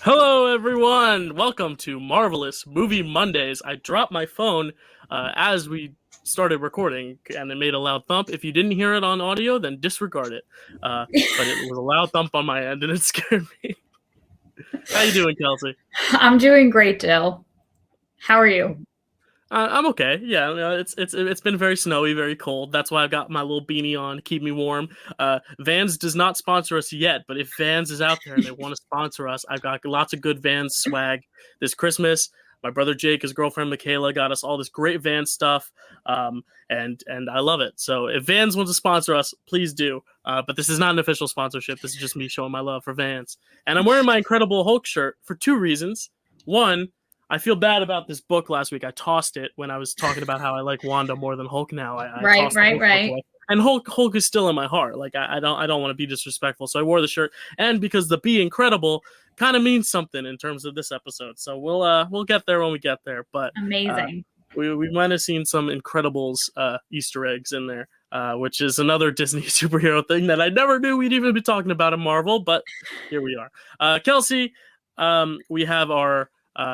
Hello, everyone. Welcome to Marvel-ous Movie Mondays. I dropped my phone as we started recording, and it made a loud thump. If you didn't hear it on audio, then disregard it. But it was a loud thump on my end, and it scared me. How you doing, Kelsey? I'm doing great, Dill. How are you? I'm okay. Yeah, it's been very snowy, very cold. That's why I've got my little beanie on to keep me warm. Vans does not sponsor us yet, but if Vans is out there and they want to sponsor us, I've got lots of good Vans swag this Christmas. My brother Jake, his girlfriend Michaela, got us all this great Vans stuff, and I love it. So if Vans wants to sponsor us, please do. But this is not an official sponsorship. This is just me showing my love for Vans. And I'm wearing my Incredible Hulk shirt for two reasons. One, I feel bad about this book last week. I tossed it when I was talking about how I like Wanda more than Hulk now. I Right, tossed the right, Hulk book right. away. And Hulk is still in my heart. Like I don't want to be disrespectful. So I wore the shirt. And because the Be Incredible kind of means something in terms of this episode. So we'll get there when we get there. But Amazing. we might have seen some Incredibles Easter eggs in there. Which is another Disney superhero thing that I never knew we'd even be talking about in Marvel, but here we are. Kelsey, we have our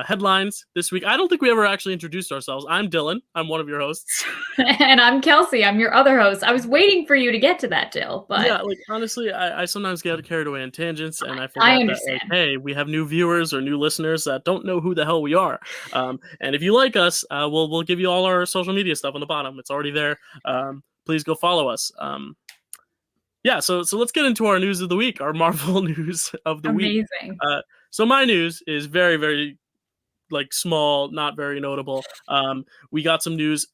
headlines this week. I don't think we ever actually introduced ourselves. I'm Dylan. I'm one of your hosts. And I'm Kelsey. I'm your other host. I was waiting for you to get to that, Dill, but Yeah, like honestly, I sometimes get carried away in tangents, and I I forget that like, understand. hey, we have new viewers or new listeners that don't know who the hell we are. And if you like us, we'll give you all our social media stuff on the bottom. It's already there. Please go follow us. Yeah, so let's get into our news of the week, our Marvel news of the week. Amazing. So my news is very, very like small, not very notable. We got some news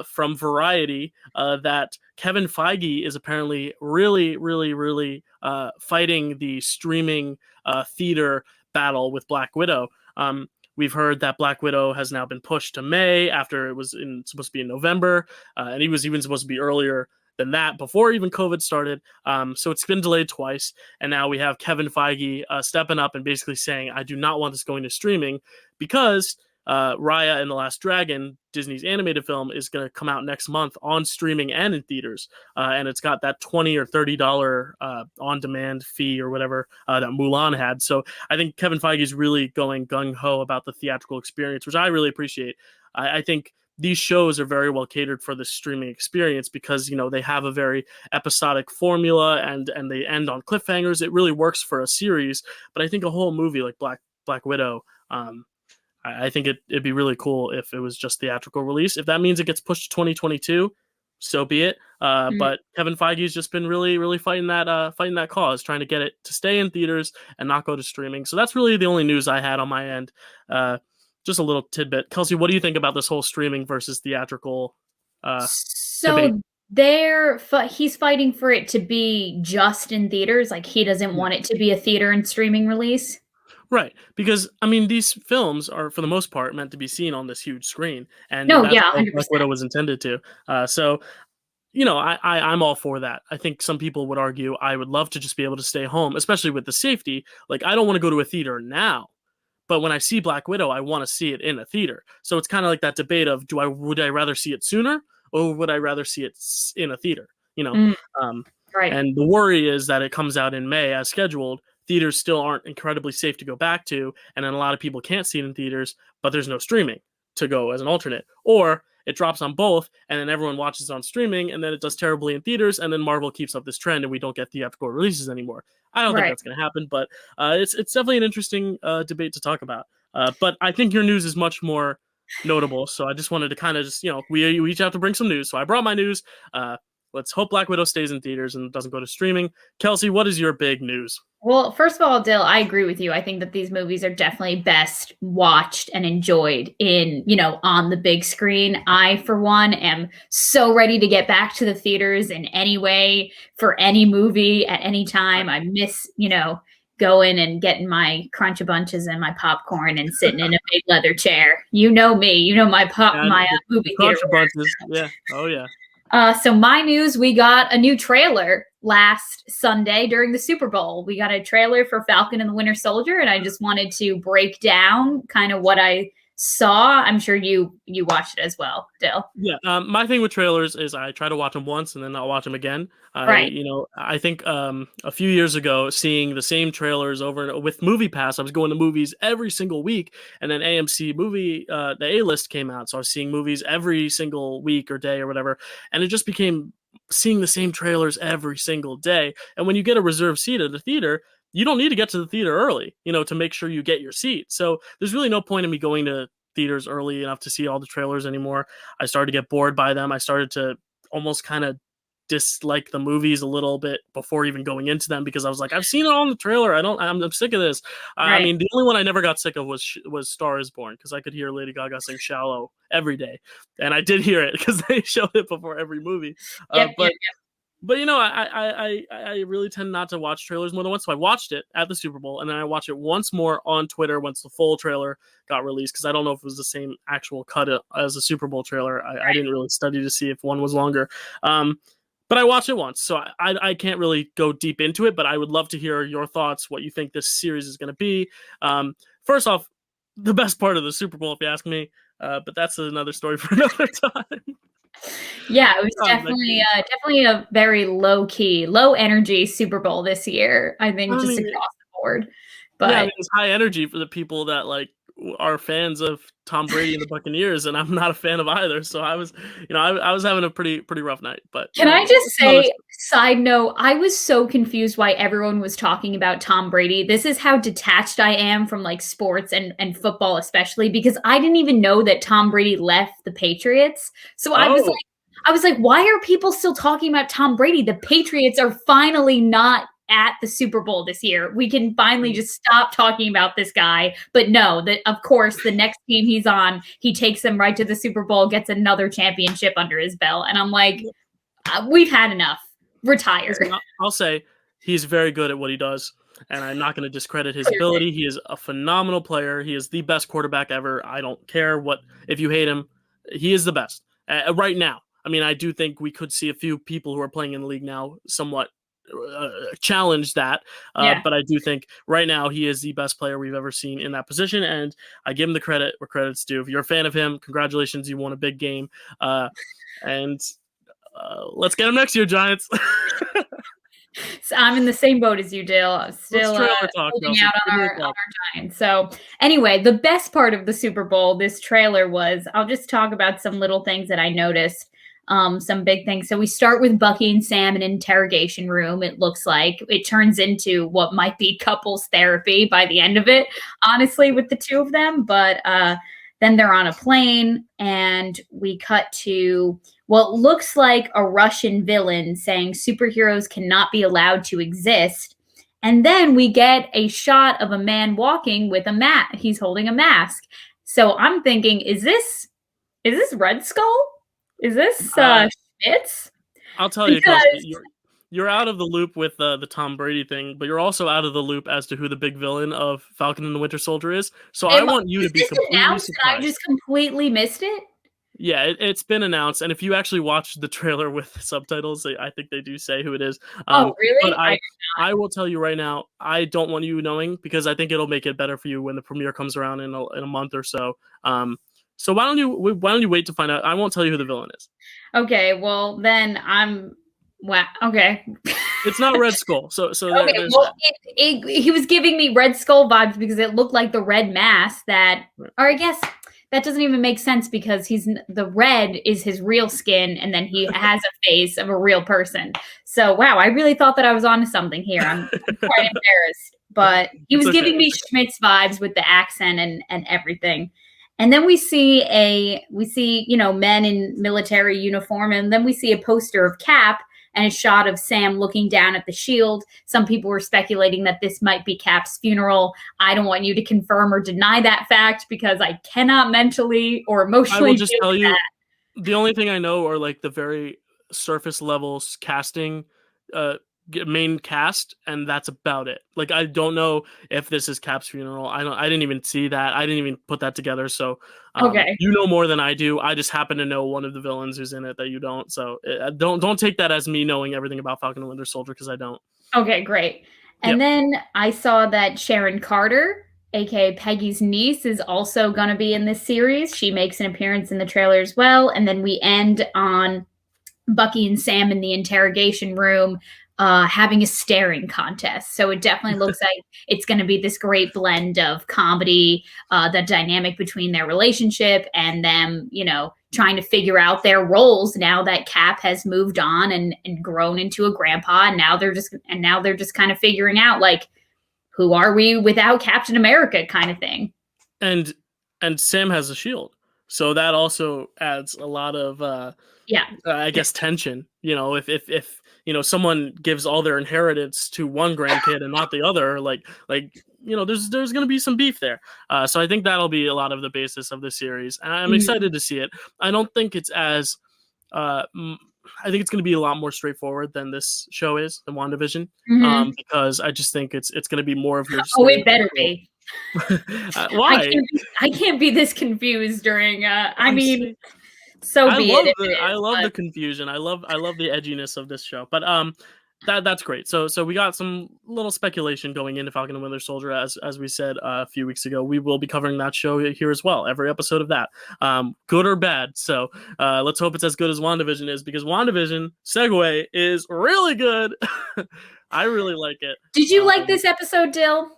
from Variety that Kevin Feige is apparently really, really, really fighting the streaming theater battle with Black Widow. We've heard that Black Widow has now been pushed to May after it was supposed to be in November, and he was even supposed to be earlier than that before even COVID started. So it's been delayed twice, and now we have Kevin Feige stepping up and basically saying, "I do not want this going to streaming," because Raya and the Last Dragon, Disney's animated film, is going to come out next month on streaming and in theaters, and it's got that $20 or $30 on-demand fee or whatever that Mulan had. So I think Kevin Feige is really going gung ho about the theatrical experience, which I really appreciate. I think these shows are very well catered for the streaming experience because they have a very episodic formula and they end on cliffhangers. It really works for a series, but I think a whole movie like Black Widow, I think it'd be really cool if it was just theatrical release. If that means it gets pushed to 2022, so be it. But Kevin Feige's just been really, really fighting that cause, trying to get it to stay in theaters and not go to streaming. So that's really the only news I had on my end. Just a little tidbit. Kelsey, what do you think about this whole streaming versus theatrical debate? So he's fighting for it to be just in theaters. Like he doesn't want it to be a theater and streaming release. Right, because I mean, these films are for the most part meant to be seen on this huge screen, and No, that's yeah, what Black Widow 100%. was intended to. So I'm all for that. I think some people would argue I would love to just be able to stay home, especially with the safety. Like I don't want to go to a theater now, but when I see Black Widow, I want to see it in a theater. So it's kind of like that debate of would I rather see it sooner or would I rather see it in a theater? Mm, Um, right. and the worry is that it comes out in May as scheduled. Theaters still aren't incredibly safe to go back to, and then a lot of people can't see it in theaters, but there's no streaming to go as an alternate. Or it drops on both, and then everyone watches it on streaming, and then it does terribly in theaters, and then Marvel keeps up this trend, and we don't get theatrical releases anymore. I don't think Right. that's going to happen, but it's definitely an interesting debate to talk about. But I think your news is much more notable, so I just wanted to kind of just we each have to bring some news, so I brought my news. Let's hope Black Widow stays in theaters and doesn't go to streaming. Kelsey, what is your big news? Well, first of all, Dill, I agree with you. I think that these movies are definitely best watched and enjoyed on the big screen. I, for one, am so ready to get back to the theaters in any way for any movie at any time. I miss, going and getting my Crunch a Bunches and my popcorn and sitting in a big leather chair. You know me. You know And my the movie theater. Crunch Bunches, yeah, oh yeah. So my news, we got a new trailer last Sunday during the Super Bowl. We got a trailer for Falcon and the Winter Soldier, and I just wanted to break down kind of what I saw. I'm sure you watched it as well, Dill. Yeah, my thing with trailers is I try to watch them once and then I'll watch them again. Right. I think a few years ago, seeing the same trailers over and with Movie Pass, I was going to movies every single week, and then AMC movie, the A list came out, so I was seeing movies every single week or day or whatever, and it just became seeing the same trailers every single day. And when you get a reserved seat at the theater, you don't need to get to the theater early, to make sure you get your seat. So there's really no point in me going to theaters early enough to see all the trailers anymore. I started to get bored by them. I started to almost kind of dislike the movies a little bit before even going into them, because I was like, I've seen it all in the trailer. I'm sick of this. I Right. mean, the only one I never got sick of was Star is Born, because I could hear Lady Gaga sing Shallow every day, and I did hear it because they showed it before every movie. Yep, But yep, but I really tend not to watch trailers more than once. So I watched it at the Super Bowl, and then I watched it once more on Twitter once the full trailer got released, because I don't know if it was the same actual cut as the Super Bowl trailer. I didn't really study to see if one was longer. But I watched it once, so I can't really go deep into it. But I would love to hear your thoughts, what you think this series is going to be. First off, the best part of the Super Bowl, if you ask me. But that's another story for another time. Yeah, it was definitely a very low key, low energy Super Bowl this year. I think just across the board. But yeah, I mean, it's high energy for the people that are fans of Tom Brady and the Buccaneers, and I'm not a fan of either. So I was, I was having a pretty rough night. But can I just say, side note, I was so confused why everyone was talking about Tom Brady. This is how detached I am from like sports and football, especially because I didn't even know that Tom Brady left the Patriots. So I was like, why are people still talking about Tom Brady? The Patriots are finally not at the Super Bowl this year. We can finally just stop talking about this guy. But no, that of course the next team he's on, he takes them right to the Super Bowl, gets another championship under his belt. And I'm like, we've had enough. Retire. I'll say he's very good at what he does, and I'm not going to discredit his ability. He is a phenomenal player. He is the best quarterback ever. I don't care if you hate him. He is the best right now. I mean, I do think we could see a few people who are playing in the league now somewhat challenge that. But I do think right now he is the best player we've ever seen in that position, and I give him the credit where credit's due. If you're a fan of him, congratulations, you won a big game. And let's get him next year, Giants. So I'm in the same boat as you, Dill. I'm still holding out on our Giants. So anyway, the best part of the Super Bowl, this trailer was, I'll just talk about some little things that I noticed. Some big things. So we start with Bucky and Sam in an interrogation room. It looks like it turns into what might be couples therapy by the end of it, honestly, with the two of them. But then they're on a plane, and we cut to what looks like a Russian villain saying superheroes cannot be allowed to exist. And then we get a shot of a man walking with a mask. He's holding a mask. So I'm thinking, is this Red Skull? Is this Schmitz? I'll tell you, Kelsey, you're out of the loop with the Tom Brady thing, but you're also out of the loop as to who the big villain of Falcon and the Winter Soldier is. So I want you to be completely surprised. I just completely missed it. Yeah, it's been announced, and if you actually watch the trailer with subtitles, I think they do say who it is. Oh, really? But I will tell you right now, I don't want you knowing, because I think it'll make it better for you when the premiere comes around in a month or so. So why don't you wait to find out? I won't tell you who the villain is. Okay, well then okay. It's not Red Skull. So okay, well, he was giving me Red Skull vibes because it looked like the red mask or I guess that doesn't even make sense because the red is his real skin, and then he has a face of a real person. So wow, I really thought that I was onto something here. I'm quite embarrassed, but he was giving me Schmitz vibes with the accent and everything. And then we see men in military uniform, and then we see a poster of Cap and a shot of Sam looking down at the shield. Some people were speculating that this might be Cap's funeral. I don't want you to confirm or deny that fact because I cannot mentally or emotionally. I will just tell you, the only thing I know are like the very surface levels casting, main cast, and that's about it. Like, I don't know if this is Cap's funeral. I didn't even see that. I didn't even put that together. So okay, you know more than I do. I just happen to know one of the villains who's in it that you don't. So don't take that as me knowing everything about Falcon and Winter Soldier, because I don't. Okay, great. And then I saw that Sharon Carter aka Peggy's niece, is also going to be in this series. She makes an appearance in the trailer as well. And then we end on Bucky and Sam in the interrogation room having a staring contest. So it definitely looks like it's going to be this great blend of comedy, the dynamic between their relationship, and them, trying to figure out their roles now that Cap has moved on and grown into a grandpa. And now they're just kind of figuring out, like, who are we without Captain America, kind of thing. And Sam has a shield, so that also adds a lot of I guess tension. If someone gives all their inheritance to one grandkid and not the other, there's going to be some beef there. So I think that'll be a lot of the basis of the series, and I'm excited to see it. I don't think it's as I think it's going to be a lot more straightforward than this show is, than WandaVision, because I just think it's going to be more of your. Oh, it better be. Why? I can't be this confused during. So be it. I love the confusion. I love the edginess of this show. But that's great. So we got some little speculation going into Falcon and Winter Soldier, as we said a few weeks ago. We will be covering that show here as well, every episode of that, good or bad. So let's hope it's as good as WandaVision is, because WandaVision, segue, is really good. I really like it. Did you like this episode, Dill?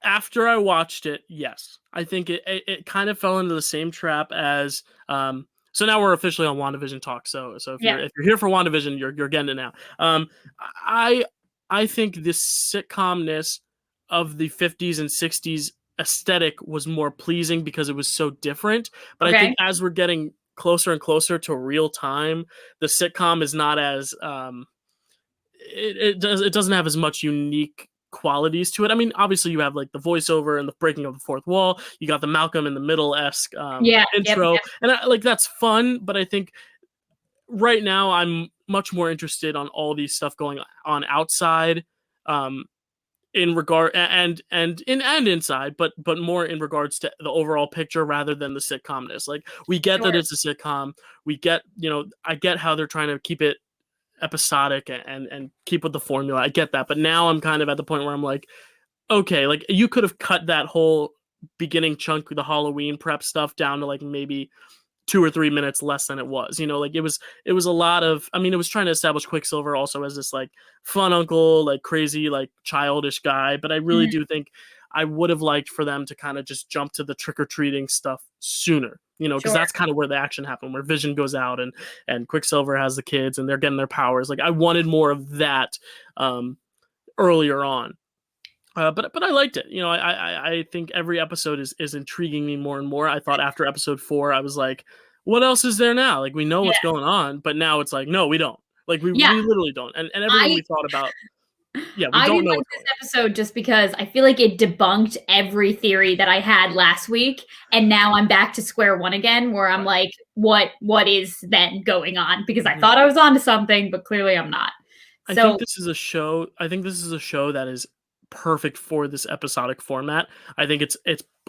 After I watched it, yes. I think it kind of fell into the same trap as so now we're officially on WandaVision talk. So if you're here for WandaVision, you're getting it now. I think this sitcomness of the 50s and 60s aesthetic was more pleasing because it was so different. But I think as we're getting closer and closer to real time, the sitcom is not as it doesn't have as much unique qualities to it. I mean, obviously you have like the voiceover and the breaking of the fourth wall. You got the Malcolm in the Middle-esque intro, and that's fun. But I think right now I'm much more interested on all these stuff going on outside, in regard and inside, but more in regards to the overall picture rather than the sitcomness. Like, we get that it's a sitcom. We get, I get how they're trying to keep it episodic and keep with the formula. I get that, but now I'm kind of at the point where I'm like, okay, like, you could have cut that whole beginning chunk of the Halloween prep stuff down to like maybe 2 or 3 minutes less than it was. Like, it was a lot of, I mean, it was trying to establish Quicksilver also as this like fun uncle, like crazy, like childish guy, but I really do think I would have liked for them to kind of just jump to the trick-or-treating stuff sooner, because that's kind of where the action happened, where Vision goes out and Quicksilver has the kids and they're getting their powers. Like, I wanted more of that earlier on. But I liked it. I think every episode is intriguing me more and more. I thought after episode 4, I was like, what else is there now? Like, we know what's going on, but now it's like, no, we don't. Like, we literally don't. And everything we thought about, we don't know. I like this episode just because I feel like it debunked every theory that I had last week, and now I'm back to square one again, where I'm like, what is then going on? Because I thought I was onto something, but clearly I'm not. I think this is a show that is perfect for this episodic format. I think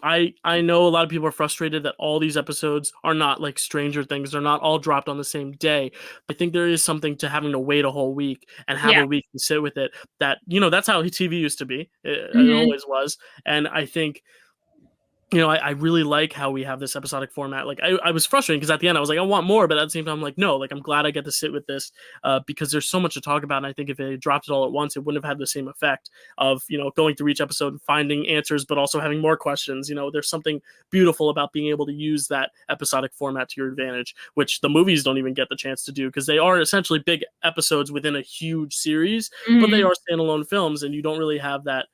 I know a lot of people are frustrated that all these episodes are not like Stranger Things. They're not all dropped on the same day. I think there is something to having to wait a whole week and have a week to sit with it. That, that's how TV used to be. It always was. And I think, I really like how we have this episodic format. Like, I was frustrated because at the end I was like, I want more, but at the same time I'm like, no, like, I'm glad I get to sit with this because there's so much to talk about. And I think if it dropped it all at once, it wouldn't have had the same effect of, going through each episode and finding answers, but also having more questions. There's something beautiful about being able to use that episodic format to your advantage, which the movies don't even get the chance to do because they are essentially big episodes within a huge series, but they are standalone films, and you don't really have that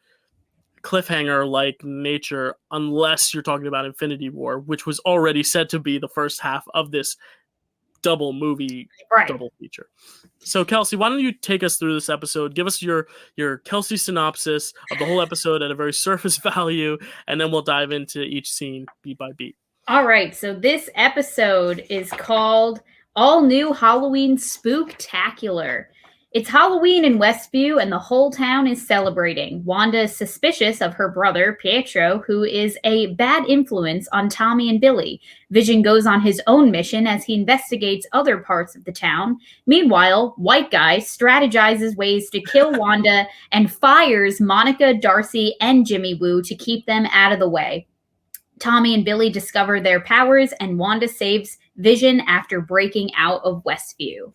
cliffhanger like nature unless you're talking about Infinity War, which was already said to be the first half of this double movie, double feature. So Kelsey, why don't you take us through this episode? Give us your Kelsey synopsis of the whole episode at a very surface value, and then we'll dive into each scene beat by beat. All right, so this episode is called All New Halloween Spooktacular. It's Halloween in Westview, and the whole town is celebrating. Wanda is suspicious of her brother, Pietro, who is a bad influence on Tommy and Billy. Vision goes on his own mission as he investigates other parts of the town. Meanwhile, White Guy strategizes ways to kill Wanda and fires Monica, Darcy, and Jimmy Woo to keep them out of the way. Tommy and Billy discover their powers, and Wanda saves Vision after breaking out of Westview.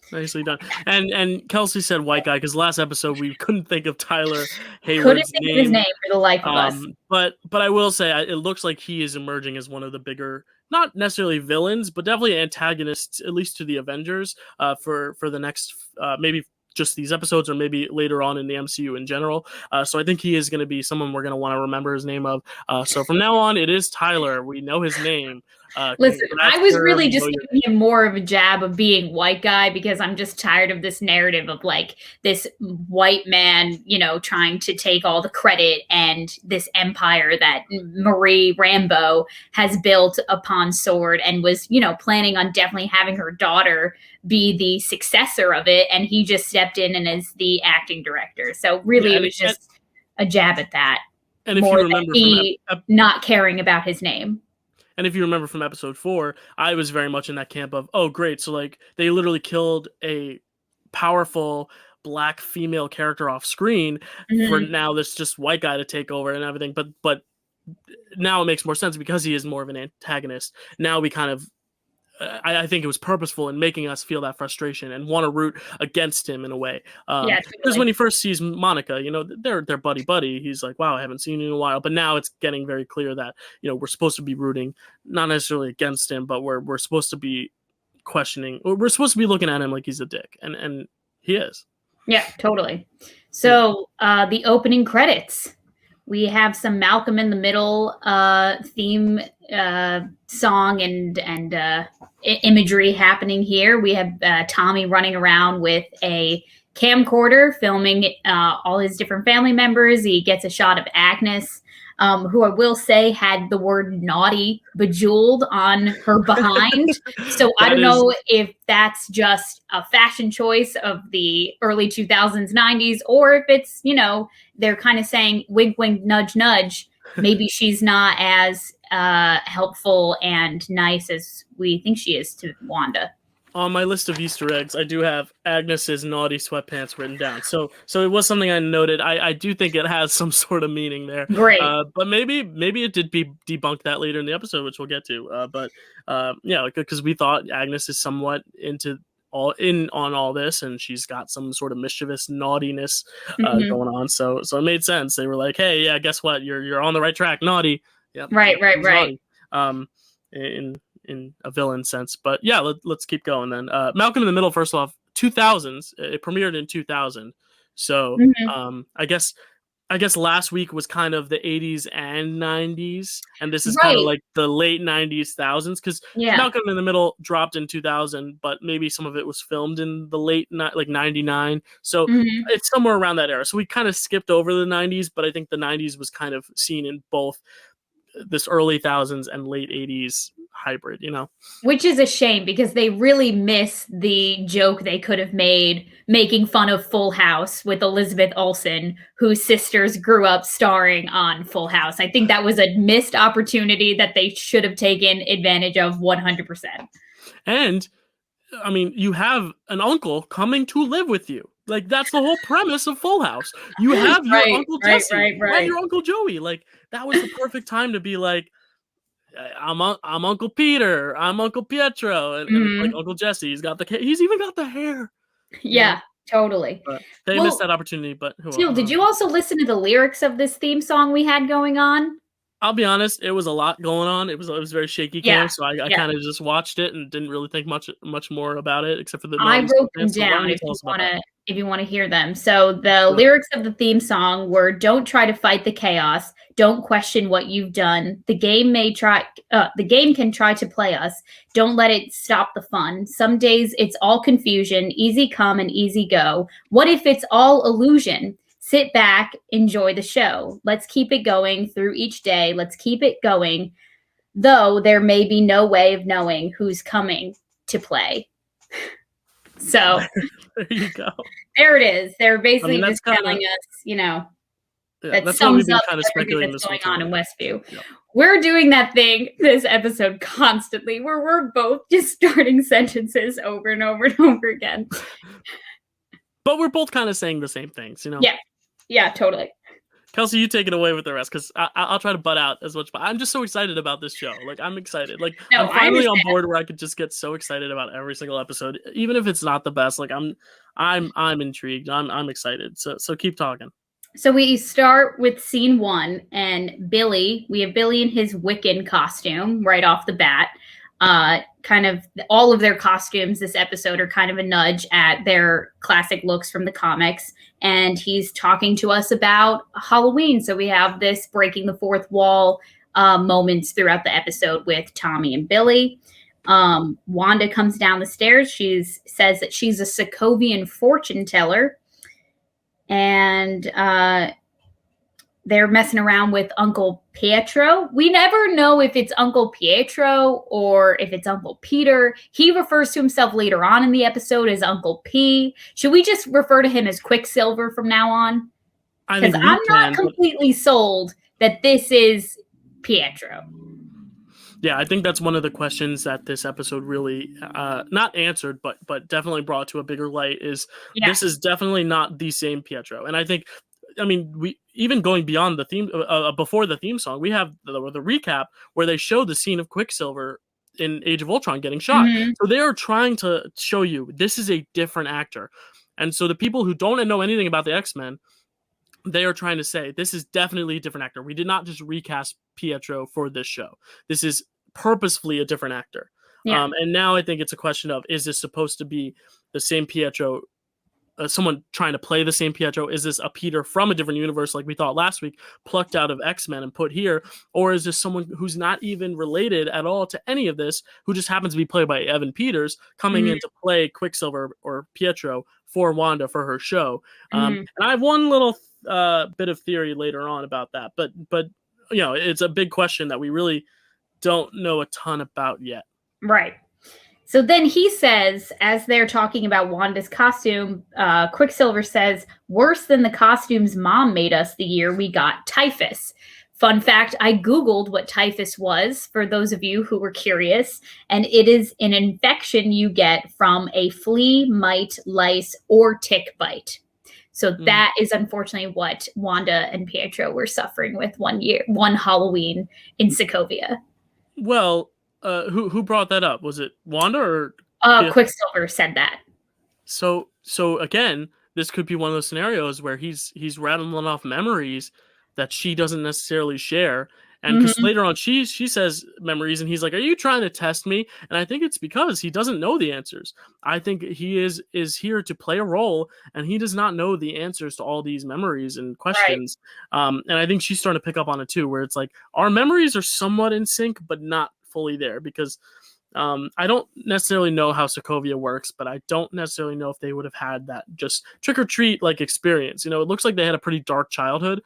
Nicely done. And Kelsey said white guy because last episode we couldn't think of Tyler Hayward's Couldn't think of his name for the life of us. But I will say it looks like he is emerging as one of the bigger, not necessarily villains, but definitely antagonists, at least to the Avengers, for the next maybe just these episodes or maybe later on in the MCU in general. So I think he is going to be someone we're going to want to remember his name of. So from now on, it is Tyler. We know his name. Listen, I was really just giving him more of a jab of being white guy because I'm just tired of this narrative of like this white man, trying to take all the credit and this empire that Marie Rambeau has built upon S.W.O.R.D. and was, planning on definitely having her daughter be the successor of it. And he just stepped in and is the acting director. So really it was just a jab at that. And if you remember not caring about his name. And if you remember from episode 4, I was very much in that camp of, oh, great. So, like, they literally killed a powerful black female character off screen for now this just white guy to take over and everything. But now it makes more sense because he is more of an antagonist. Now we kind of, I think it was purposeful in making us feel that frustration and want to root against him in a way. Because when he first sees Monica, they're buddy. He's like, wow, I haven't seen you in a while. But now it's getting very clear that, we're supposed to be rooting, not necessarily against him, but we're supposed to be questioning, or we're supposed to be looking at him like he's a dick. And he is. Yeah, totally. So the opening credits. We have some Malcolm in the Middle theme song and imagery happening here. We have Tommy running around with a camcorder filming all his different family members. He gets a shot of Agnes, who I will say had the word naughty bejeweled on her behind. So I don't know if that's just a fashion choice of the early 2000s, 90s, or if it's, they're kind of saying wink, wink, nudge, nudge. Maybe she's not as helpful and nice as we think she is to Wanda. On my list of Easter eggs, I do have Agnes's naughty sweatpants written down. So it was something I noted. I do think it has some sort of meaning there. Great. But maybe it did debunk that later in the episode, which we'll get to. Because we thought Agnes is somewhat on all this, and she's got some sort of mischievous naughtiness going on. So it made sense. They were like, hey, yeah, guess what? You're on the right track. Naughty. Yep. Right. In a villain sense, but yeah, let's keep going then. Malcolm in the Middle, first off, 2000s. It premiered in 2000, so I guess last week was kind of the 80s and 90s, and this is kind of like the late 90s, thousands, because Malcolm in the Middle dropped in 2000, but maybe some of it was filmed in the late 99, so it's somewhere around that era. So we kind of skipped over the 90s, but I think the 90s was kind of seen in both this early thousands and late 80s hybrid, which is a shame because they really miss the joke they could have made making fun of Full House with Elizabeth Olsen, whose sisters grew up starring on Full House. I think that was a missed opportunity that they should have taken advantage of 100%. And I mean, you have an uncle coming to live with you. Like, that's the whole premise of Full House. You have your Uncle Jesse and your Uncle Joey. Like, that was the perfect time to be like, I'm Uncle Peter, I'm Uncle Pietro, and like Uncle Jesse. He's even got the hair. Yeah, totally. But they missed that opportunity. But Jill, did you also listen to the lyrics of this theme song we had going on? I'll be honest, it was a lot going on. It was very shaky cam, so I kind of just watched it and didn't really think much more about it, except for the. I wrote them down if you want to hear them. So the lyrics of the theme song were: "Don't try to fight the chaos. Don't question what you've done. The game can try to play us. Don't let it stop the fun. Some days it's all confusion. Easy come and easy go. What if it's all illusion? Sit back, enjoy the show. Let's keep it going through each day. Let's keep it going, though there may be no way of knowing who's coming to play." So There you go. there it is. They're I basically mean, that's just kind telling of us, yeah, that that's what we've sums been up kind of everything speculating that's this whole going on in time. Westview. Yep. We're doing that thing this episode constantly where we're both just starting sentences over and over and over again. But we're both kind of saying the same things, Yeah, totally. Kelsey, you take it away with the rest because I'll try to butt out as much. But I'm just so excited about this show. Like, I'm excited. Like, No, I'm I finally on understand. board where I could just get so excited about every single episode, even if it's not the best. Like, I'm intrigued. I'm excited. So keep talking. So we start with scene 1, and we have Billy in his Wiccan costume right off the bat. Kind of all of their costumes this episode are kind of a nudge at their classic looks from the comics. And he's talking to us about Halloween. So we have this breaking the fourth wall moments throughout the episode with Tommy and Billy. Wanda comes down the stairs. She says that she's a Sokovian fortune teller. And they're messing around with Uncle Pietro. We never know if it's Uncle Pietro or if it's Uncle Peter. He refers to himself later on in the episode as Uncle P. Should we just refer to him as Quicksilver from now on? Because I'm not completely sold that this is Pietro. Yeah, I think that's one of the questions that this episode really not answered, but definitely brought to a bigger light is this is definitely not the same Pietro. And I mean, we even going beyond the theme before the theme song, we have the recap where they show the scene of Quicksilver in Age of Ultron getting shot. Mm-hmm. So they are trying to show you this is a different actor. And so the people who don't know anything about the X-Men, they are trying to say this is definitely a different actor. We did not just recast Pietro for this show. This is purposefully a different actor. Yeah. And now I think it's a question of, is this supposed to be the same Pietro? Someone trying to play the same Pietro? Is this a Peter from a different universe like we thought last week, plucked out of X-Men and put here? Or is this someone who's not even related at all to any of this, who just happens to be played by Evan Peters, coming in to play Quicksilver or Pietro for Wanda for her show? And I have one little bit of theory later on about that, but it's a big question that we really don't know a ton about yet. Right. So then he says, as they're talking about Wanda's costume, Quicksilver says, worse than the costumes Mom made us the year we got typhus. Fun fact, I Googled what typhus was for those of you who were curious, and it is an infection you get from a flea, mite, lice, or tick bite. So that is unfortunately what Wanda and Pietro were suffering with one Halloween in Sokovia. Well, who brought that up? Was it Wanda or Quicksilver said that. So again, this could be one of those scenarios where he's rattling off memories that she doesn't necessarily share. And because later on she says memories and he's like, are you trying to test me? And I think it's because he doesn't know the answers. I think he is here to play a role and he does not know the answers to all these memories and questions. Right. And I think she's starting to pick up on it too, where it's like our memories are somewhat in sync, but not fully there, because I don't necessarily know how Sokovia works, but I don't necessarily know if they would have had that just trick or treat like experience. It looks like they had a pretty dark childhood.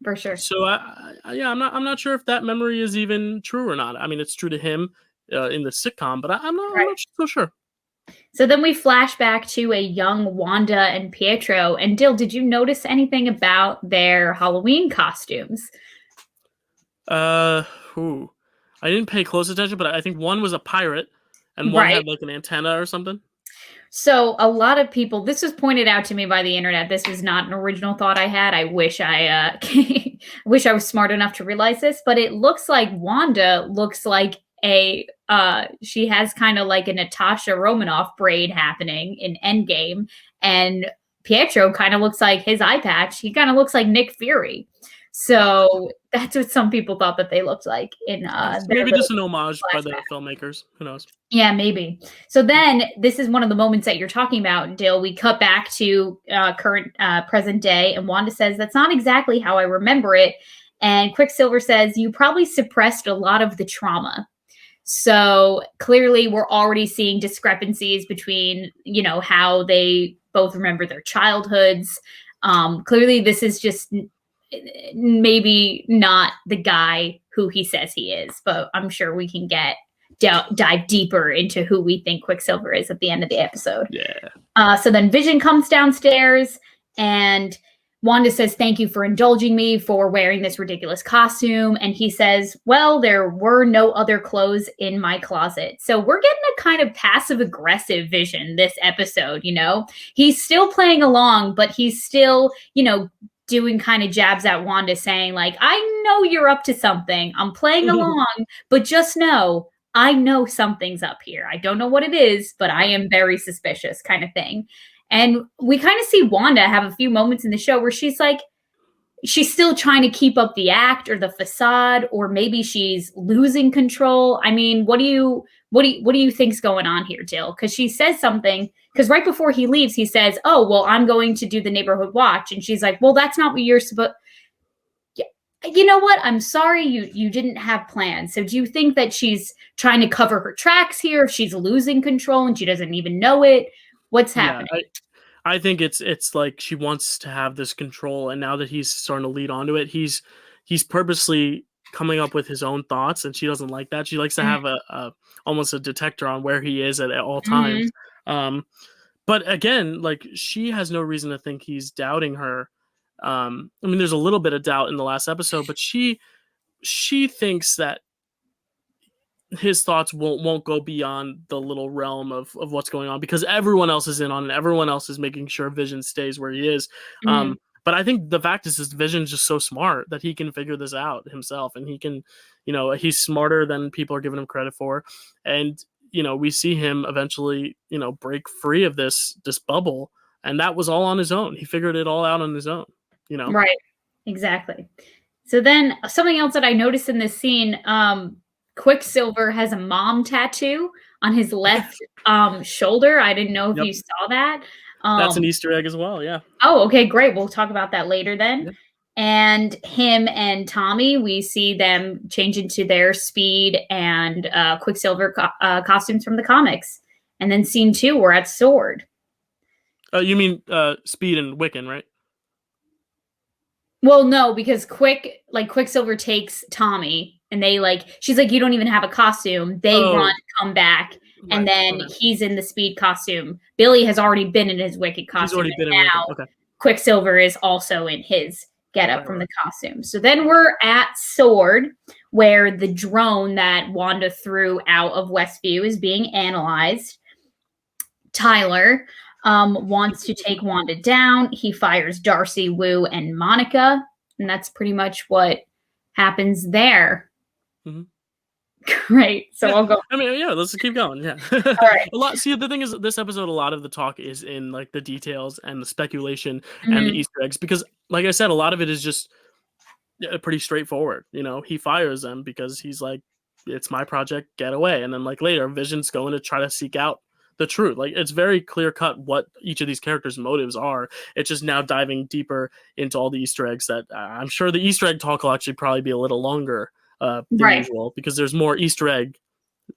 For sure. So I'm not sure if that memory is even true or not. I mean, it's true to him in the sitcom, but I'm not so sure. So then we flash back to a young Wanda and Pietro. And Dill, did you notice anything about their Halloween costumes? I didn't pay close attention, but I think one was a pirate and one had like an antenna or something. So a lot of people, this was pointed out to me by the internet. This was not an original thought I had. I wish I wish I was smart enough to realize this, but it looks like Wanda looks like she has kind of like a Natasha Romanoff braid happening in Endgame, and Pietro kind of looks like his eye patch. He kind of looks like Nick Fury. So that's what some people thought that they looked like in maybe just an homage by the filmmakers. Who knows? Yeah, maybe. So then this is one of the moments that you're talking about, Dill. We cut back to current present day, and Wanda says, that's not exactly how I remember it. And Quicksilver says, you probably suppressed a lot of the trauma. So clearly we're already seeing discrepancies between, how they both remember their childhoods. Clearly this is just maybe not the guy who he says he is, but I'm sure we can get dive deeper into who we think Quicksilver is at the end of the episode. Yeah. So then Vision comes downstairs and Wanda says, thank you for indulging me for wearing this ridiculous costume. And he says, well, there were no other clothes in my closet. So we're getting a kind of passive aggressive Vision this episode, you know? He's still playing along, but he's still, you know, doing kind of jabs at Wanda saying like, I know you're up to something. I'm playing along, but just know, I know something's up here. I don't know what it is, but I am very suspicious kind of thing. And we kind of see Wanda have a few moments in the show where she's like, she's still trying to keep up the act or the facade, or maybe she's losing control. I mean, what do you think's going on here, Dill? Because she says something, because right before he leaves, he says, oh, well, I'm going to do the neighborhood watch. And she's like, well, that's not what you're supposed. You know what? I'm sorry you didn't have plans. So do you think that she's trying to cover her tracks here? If she's losing control and she doesn't even know it? What's happening? Yeah, I think it's like she wants to have this control, and now that he's starting to lead onto it, he's purposely coming up with his own thoughts, and she doesn't like that. She likes to have a almost a detector on where he is at all times. But again, like, she has no reason to think he's doubting her. I mean, there's a little bit of doubt in the last episode, but she thinks that his thoughts won't go beyond the little realm of what's going on, because everyone else is in on it. Everyone else is making sure Vision stays where he is. But I think the fact is Vision's just so smart that he can figure this out himself, and he can, you know, he's smarter than people are giving him credit for. And, you know, we see him eventually, you know, break free of this bubble, and that was all on his own. He figured it all out on his own, you know? Right. Exactly. So then something else that I noticed in this scene, Quicksilver has a mom tattoo on his left shoulder. I didn't know if you saw that. That's an Easter egg as well, yeah. Oh, okay, great. We'll talk about that later then. Yeah. And him and Tommy, we see them change into their Speed and Quicksilver costumes from the comics. And then scene 2, we're at Sword. You mean Speed and Wiccan, right? Well, no, because Quicksilver takes Tommy, and they she's like, you don't even have a costume. They run, come back, and then he's in the Speed costume. Billy has already been in his Wicked costume. He's already been in Wicked. Okay. Quicksilver is also in his getup from the costume. So then we're at Sword, where the drone that Wanda threw out of Westview is being analyzed. Tyler wants to take Wanda down. He fires Darcy, Wu, and Monica, and that's pretty much what happens there. Great. So I'll go. I mean, yeah, let's keep going. Yeah. All right. See, the thing is, this episode, a lot of the talk is in like the details and the speculation and the Easter eggs, because, like I said, a lot of it is just pretty straightforward. You know, he fires them because he's like, it's my project, get away. And then like later, Vision's going to try to seek out the truth. Like, it's very clear cut what each of these characters' motives are. It's just now diving deeper into all the Easter eggs that I'm sure the Easter egg talk will actually probably be a little longer than usual, because there's more Easter egg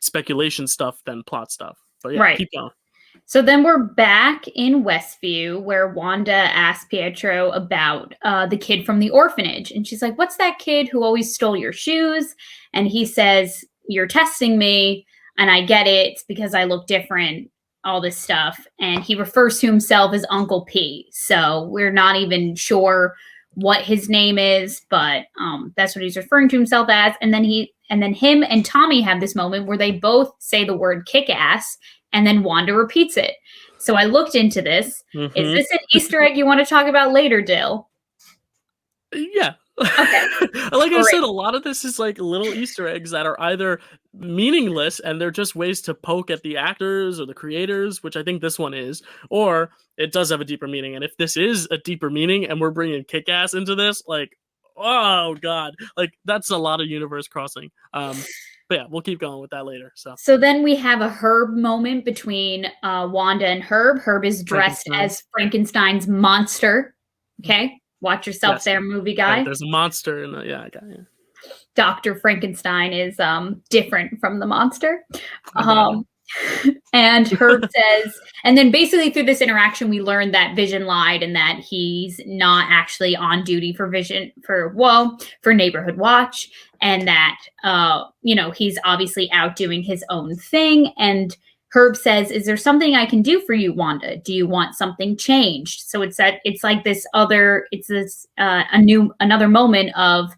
speculation stuff than plot stuff. But yeah, keep going. So then we're back in Westview, where Wanda asks Pietro about the kid from the orphanage. And she's like, what's that kid who always stole your shoes? And he says, you're testing me, and I get it. It's because I look different, all this stuff. And he refers to himself as Uncle P. So we're not even sure what his name is, but that's what he's referring to himself as. And then him and Tommy have this moment where they both say the word kick-ass, and then Wanda repeats it. So I looked into this. Is this an Easter egg you want to talk about later, Dill? Yeah. Okay. Like I said, a lot of this is like little Easter eggs that are either meaningless and they're just ways to poke at the actors or the creators, which I think this one is, or it does have a deeper meaning. And if this is a deeper meaning and we're bringing Kick-Ass into this, like, oh God, like that's a lot of universe crossing. But yeah, we'll keep going with that later. So then we have a Herb moment between Wanda and Herb. Herb is dressed as Frankenstein's monster. Okay. Watch yourself there, movie guy. Right, there's a monster in the Dr. Frankenstein is different from the monster. And Herb says, and then basically through this interaction, we learned that Vision lied and that he's not actually on duty for for Neighborhood Watch, and that he's obviously out doing his own thing. And Herb says, "Is there something I can do for you, Wanda? Do you want something changed?" So it's another moment of,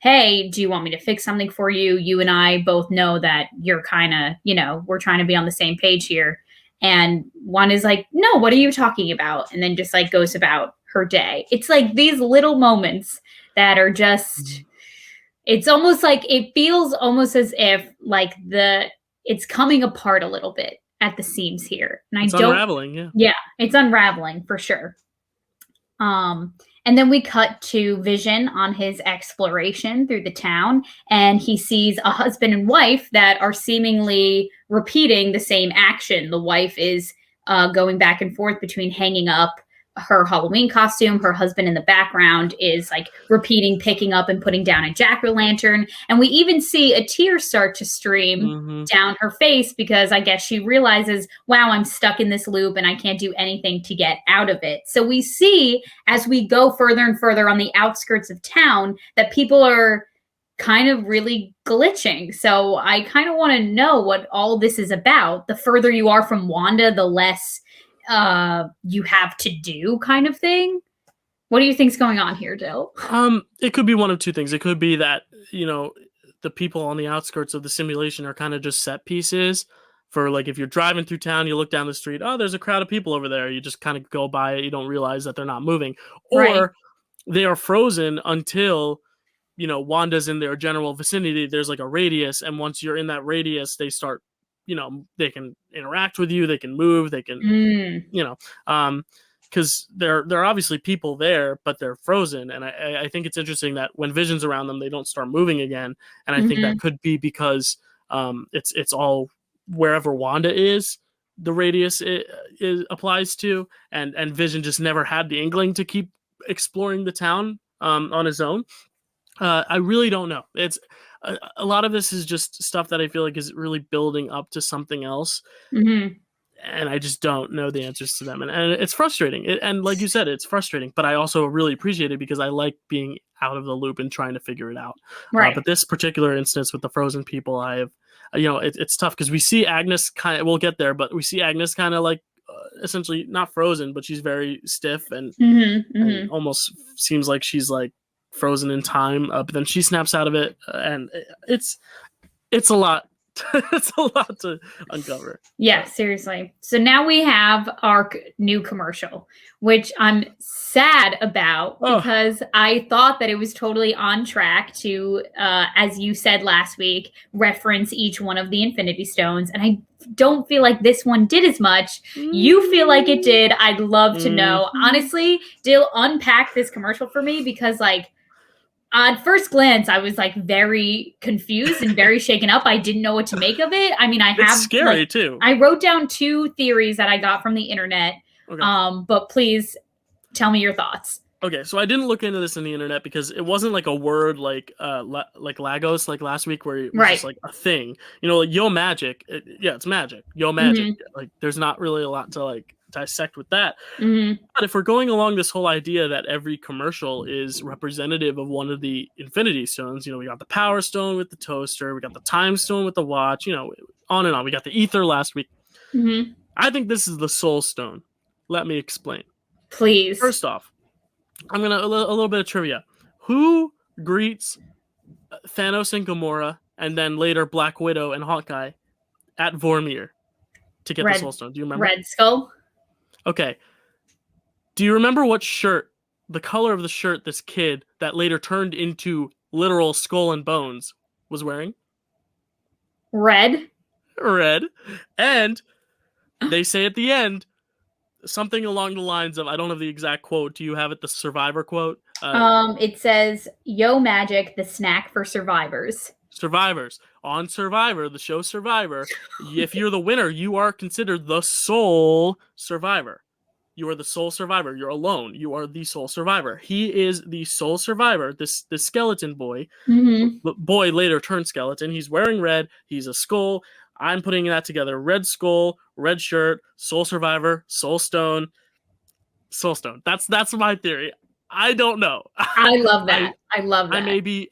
hey, do you want me to fix something for you? You and I both know that you're kind of, we're trying to be on the same page here. And one is like, no, what are you talking about? And then just like goes about her day. It's like these little moments that are just, it's almost like, it feels almost as if like it's coming apart a little bit at the seams here. And it's unraveling, yeah. Yeah, it's unraveling for sure. And then we cut to Vision on his exploration through the town, and he sees a husband and wife that are seemingly repeating the same action. The wife is going back and forth between hanging up her Halloween costume. Her husband in the background is like repeating, picking up and putting down a jack-o'-lantern. And we even see a tear start to stream down her face because I guess she realizes, wow, I'm stuck in this loop and I can't do anything to get out of it. So we see as we go further and further on the outskirts of town that people are kind of really glitching. So I kind of want to know what all this is about. The further you are from Wanda, the less you have to do, kind of thing. What do you think's going on here, Dill? It could be one of two things. It could be that, the people on the outskirts of the simulation are kind of just set pieces for, like, if you're driving through town, you look down the street, oh, there's a crowd of people over there. You just kind of go by it. You don't realize that they're not moving. Or they are frozen until, Wanda's in their general vicinity. There's like a radius. And once you're in that radius, they start, they can interact with you. They can move. They can, because there are obviously people there, but they're frozen. And I think it's interesting that when Vision's around them, they don't start moving again. And I think that could be because it's all wherever Wanda is, the radius applies to, and Vision just never had the inkling to keep exploring the town on his own. I really don't know. It's a lot of this is just stuff that I feel like is really building up to something else. And I just don't know the answers to them. And it's frustrating. And like you said, it's frustrating, but I also really appreciate it because I like being out of the loop and trying to figure it out. But this particular instance with the frozen people, I have, it's tough because we see Agnes we'll get there, but we see Agnes kind of like essentially not frozen, but she's very stiff and almost seems like she's like frozen in time. But then she snaps out of it, and it's a lot. It's a lot to uncover. Yeah, seriously. So now we have our new commercial, which I'm sad about because I thought that it was totally on track to, as you said last week, reference each one of the Infinity Stones. And I don't feel like this one did as much. You feel like it did. I'd love to know. Honestly, Dill, unpack this commercial for me because, like, at first glance, I was like very confused and very shaken up. I didn't know what to make of it. I mean, It's scary too. I wrote down 2 theories that I got from the internet. But please tell me your thoughts. Okay, so I didn't look into this in the internet because it wasn't like a word like Lagos like last week where it was just like a thing. Like Yo Magic. It's magic. Yo Magic. Like there's not really a lot to like dissect with that. But if we're going along this whole idea that every commercial is representative of one of the Infinity Stones, we got the Power Stone with the toaster, we got the Time Stone with the watch, on and on. We got the Ether last week. I think this is the Soul Stone. Let me explain. Please. First off, I'm gonna a little bit of trivia. Who greets Thanos and Gamora, and then later Black Widow and Hawkeye at Vormir to get the Soul Stone? Do you remember? Red Skull. Okay. Do you remember what shirt, the color of the shirt this kid that later turned into literal skull and bones was wearing? Red. And they say at the end something along the lines of, I don't have the exact quote. Do you have it? The Survivor quote? It says, Yo Magic, the snack for survivors. Survivors. On Survivor, the show Survivor, if you're the winner, you are considered the sole survivor. You are the sole survivor. You're alone. You are the sole survivor. He is the sole survivor. This skeleton boy. The boy later turned skeleton. He's wearing red. He's a skull. I'm putting that together. Red Skull, Red Shirt, Soul Survivor, Soul Stone. That's my theory. I don't know. I love that. I love that.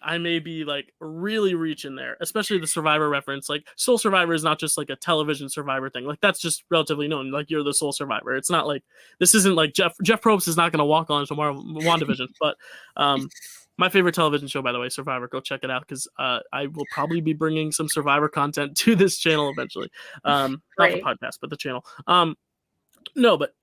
I may be like really reaching there, especially the Survivor reference. Like Soul Survivor is not just like a television Survivor thing. Like that's just relatively known. Like you're the Soul Survivor. It's not like this isn't like Jeff Probst is not going to walk on tomorrow WandaVision. But my favorite television show, by the way, Survivor. Go check it out because I will probably be bringing some Survivor content to this channel eventually. Not the podcast, but the channel. No, but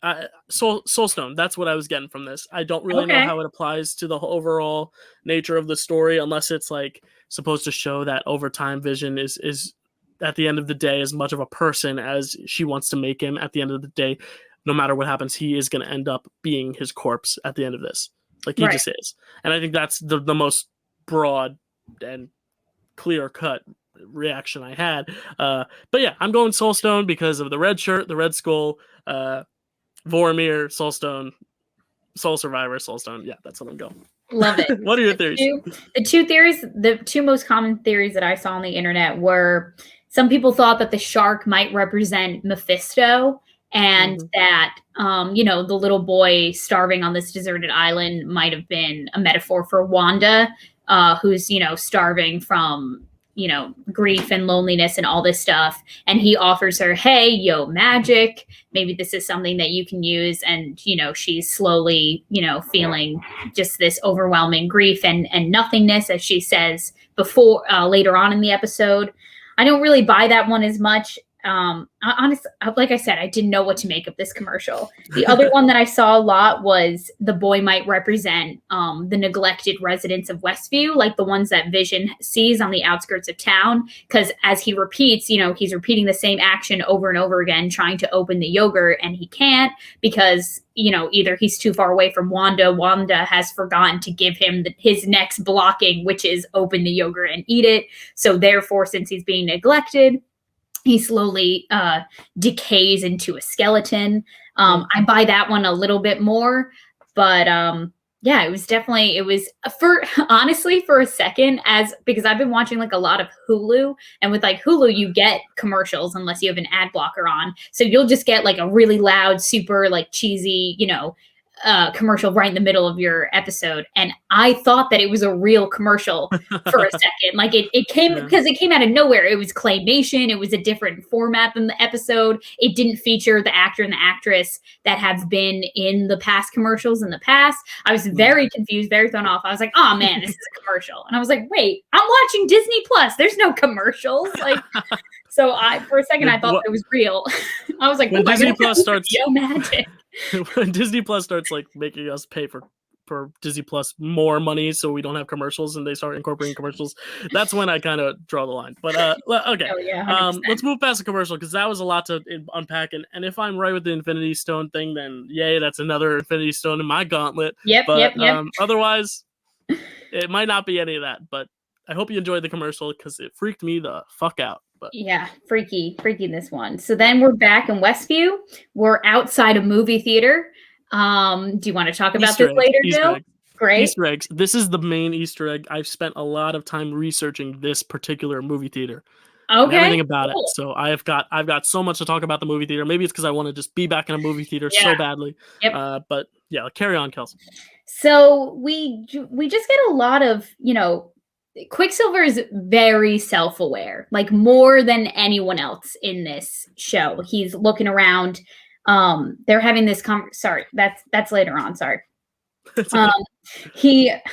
Soul Stone, that's what I was getting from this. I don't really know how it applies to the overall nature of the story, unless it's like supposed to show that over time Vision is at the end of the day as much of a person as she wants to make him. At the end of the day, no matter what happens, he is going to end up being his corpse at the end of this. Like he just is. And I think that's the most broad and clear cut reaction I had. But yeah, I'm going Soul Stone because of the red shirt, the Red Skull, Vormir, Soul Stone, Soul Survivor, Soul Stone. Yeah, that's what I'm going. Love it. What are your theories? The two most common theories that I saw on the internet were some people thought that the shark might represent Mephisto, and that the little boy starving on this deserted island might have been a metaphor for Wanda, who's starving from grief and loneliness and all this stuff. And he offers her, hey, yo, magic. Maybe this is something that you can use. And, she's slowly, feeling just this overwhelming grief and nothingness, as she says before, later on in the episode. I don't really buy that one as much. Honestly, like I said, I didn't know what to make of this commercial. The other one that I saw a lot was the boy might represent the neglected residents of Westview, like the ones that Vision sees on the outskirts of town. Because as he repeats, he's repeating the same action over and over again, trying to open the yogurt, and he can't because, either he's too far away from Wanda has forgotten to give him his next blocking, which is open the yogurt and eat it. So therefore, since he's being neglected, he slowly decays into a skeleton. I buy that one a little bit more, but it was honestly for a second, because I've been watching like a lot of Hulu, and with like Hulu, you get commercials unless you have an ad blocker on. So you'll just get like a really loud, super like cheesy, commercial right in the middle of your episode, and I thought that it was a real commercial for a second. Like it came because it came out of nowhere. It was claymation. It was a different format than the episode. It didn't feature the actor and the actress that have been in the past commercials in the past. I was very confused, very thrown off. I was like, oh man, this is a commercial. And I was like, wait, I'm watching Disney Plus. There's no commercials. Like, so for a second I thought it was real. I was like, when Disney Plus starts magic. When Disney Plus starts like making us pay for Disney Plus more money so we don't have commercials, and they start incorporating commercials, that's when I kind of draw the line. But okay, let's move past the commercial because that was a lot to unpack. And if I'm right with the Infinity Stone thing, then yay, that's another Infinity Stone in my gauntlet. Yep. Otherwise, it might not be any of that. But I hope you enjoyed the commercial because it freaked me the fuck out. But yeah, freaky this one. So then we're back in Westview. We're outside a movie theater. Do you want to talk about this later, Jill? Great. Easter eggs. This is the main Easter egg. I've spent a lot of time researching this particular movie theater. Okay. Everything about it. So I've got so much to talk about the movie theater. Maybe it's because I want to just be back in a movie theater so badly. Yep. But yeah, carry on, Kelsey. So we just get a lot of, Quicksilver is very self-aware, like more than anyone else in this show. He's looking around. They're having this sorry, that's later on. Sorry. I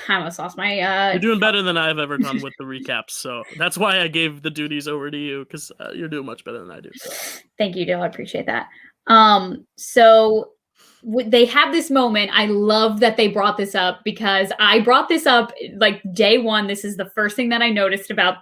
almost lost my You're doing better than I've ever done with the recaps, so that's why I gave the duties over to you, because you're doing much better than I do. So. Thank you, Jill. I appreciate that. So they have this moment. I love that they brought this up because I brought this up like day one. This is the first thing that I noticed about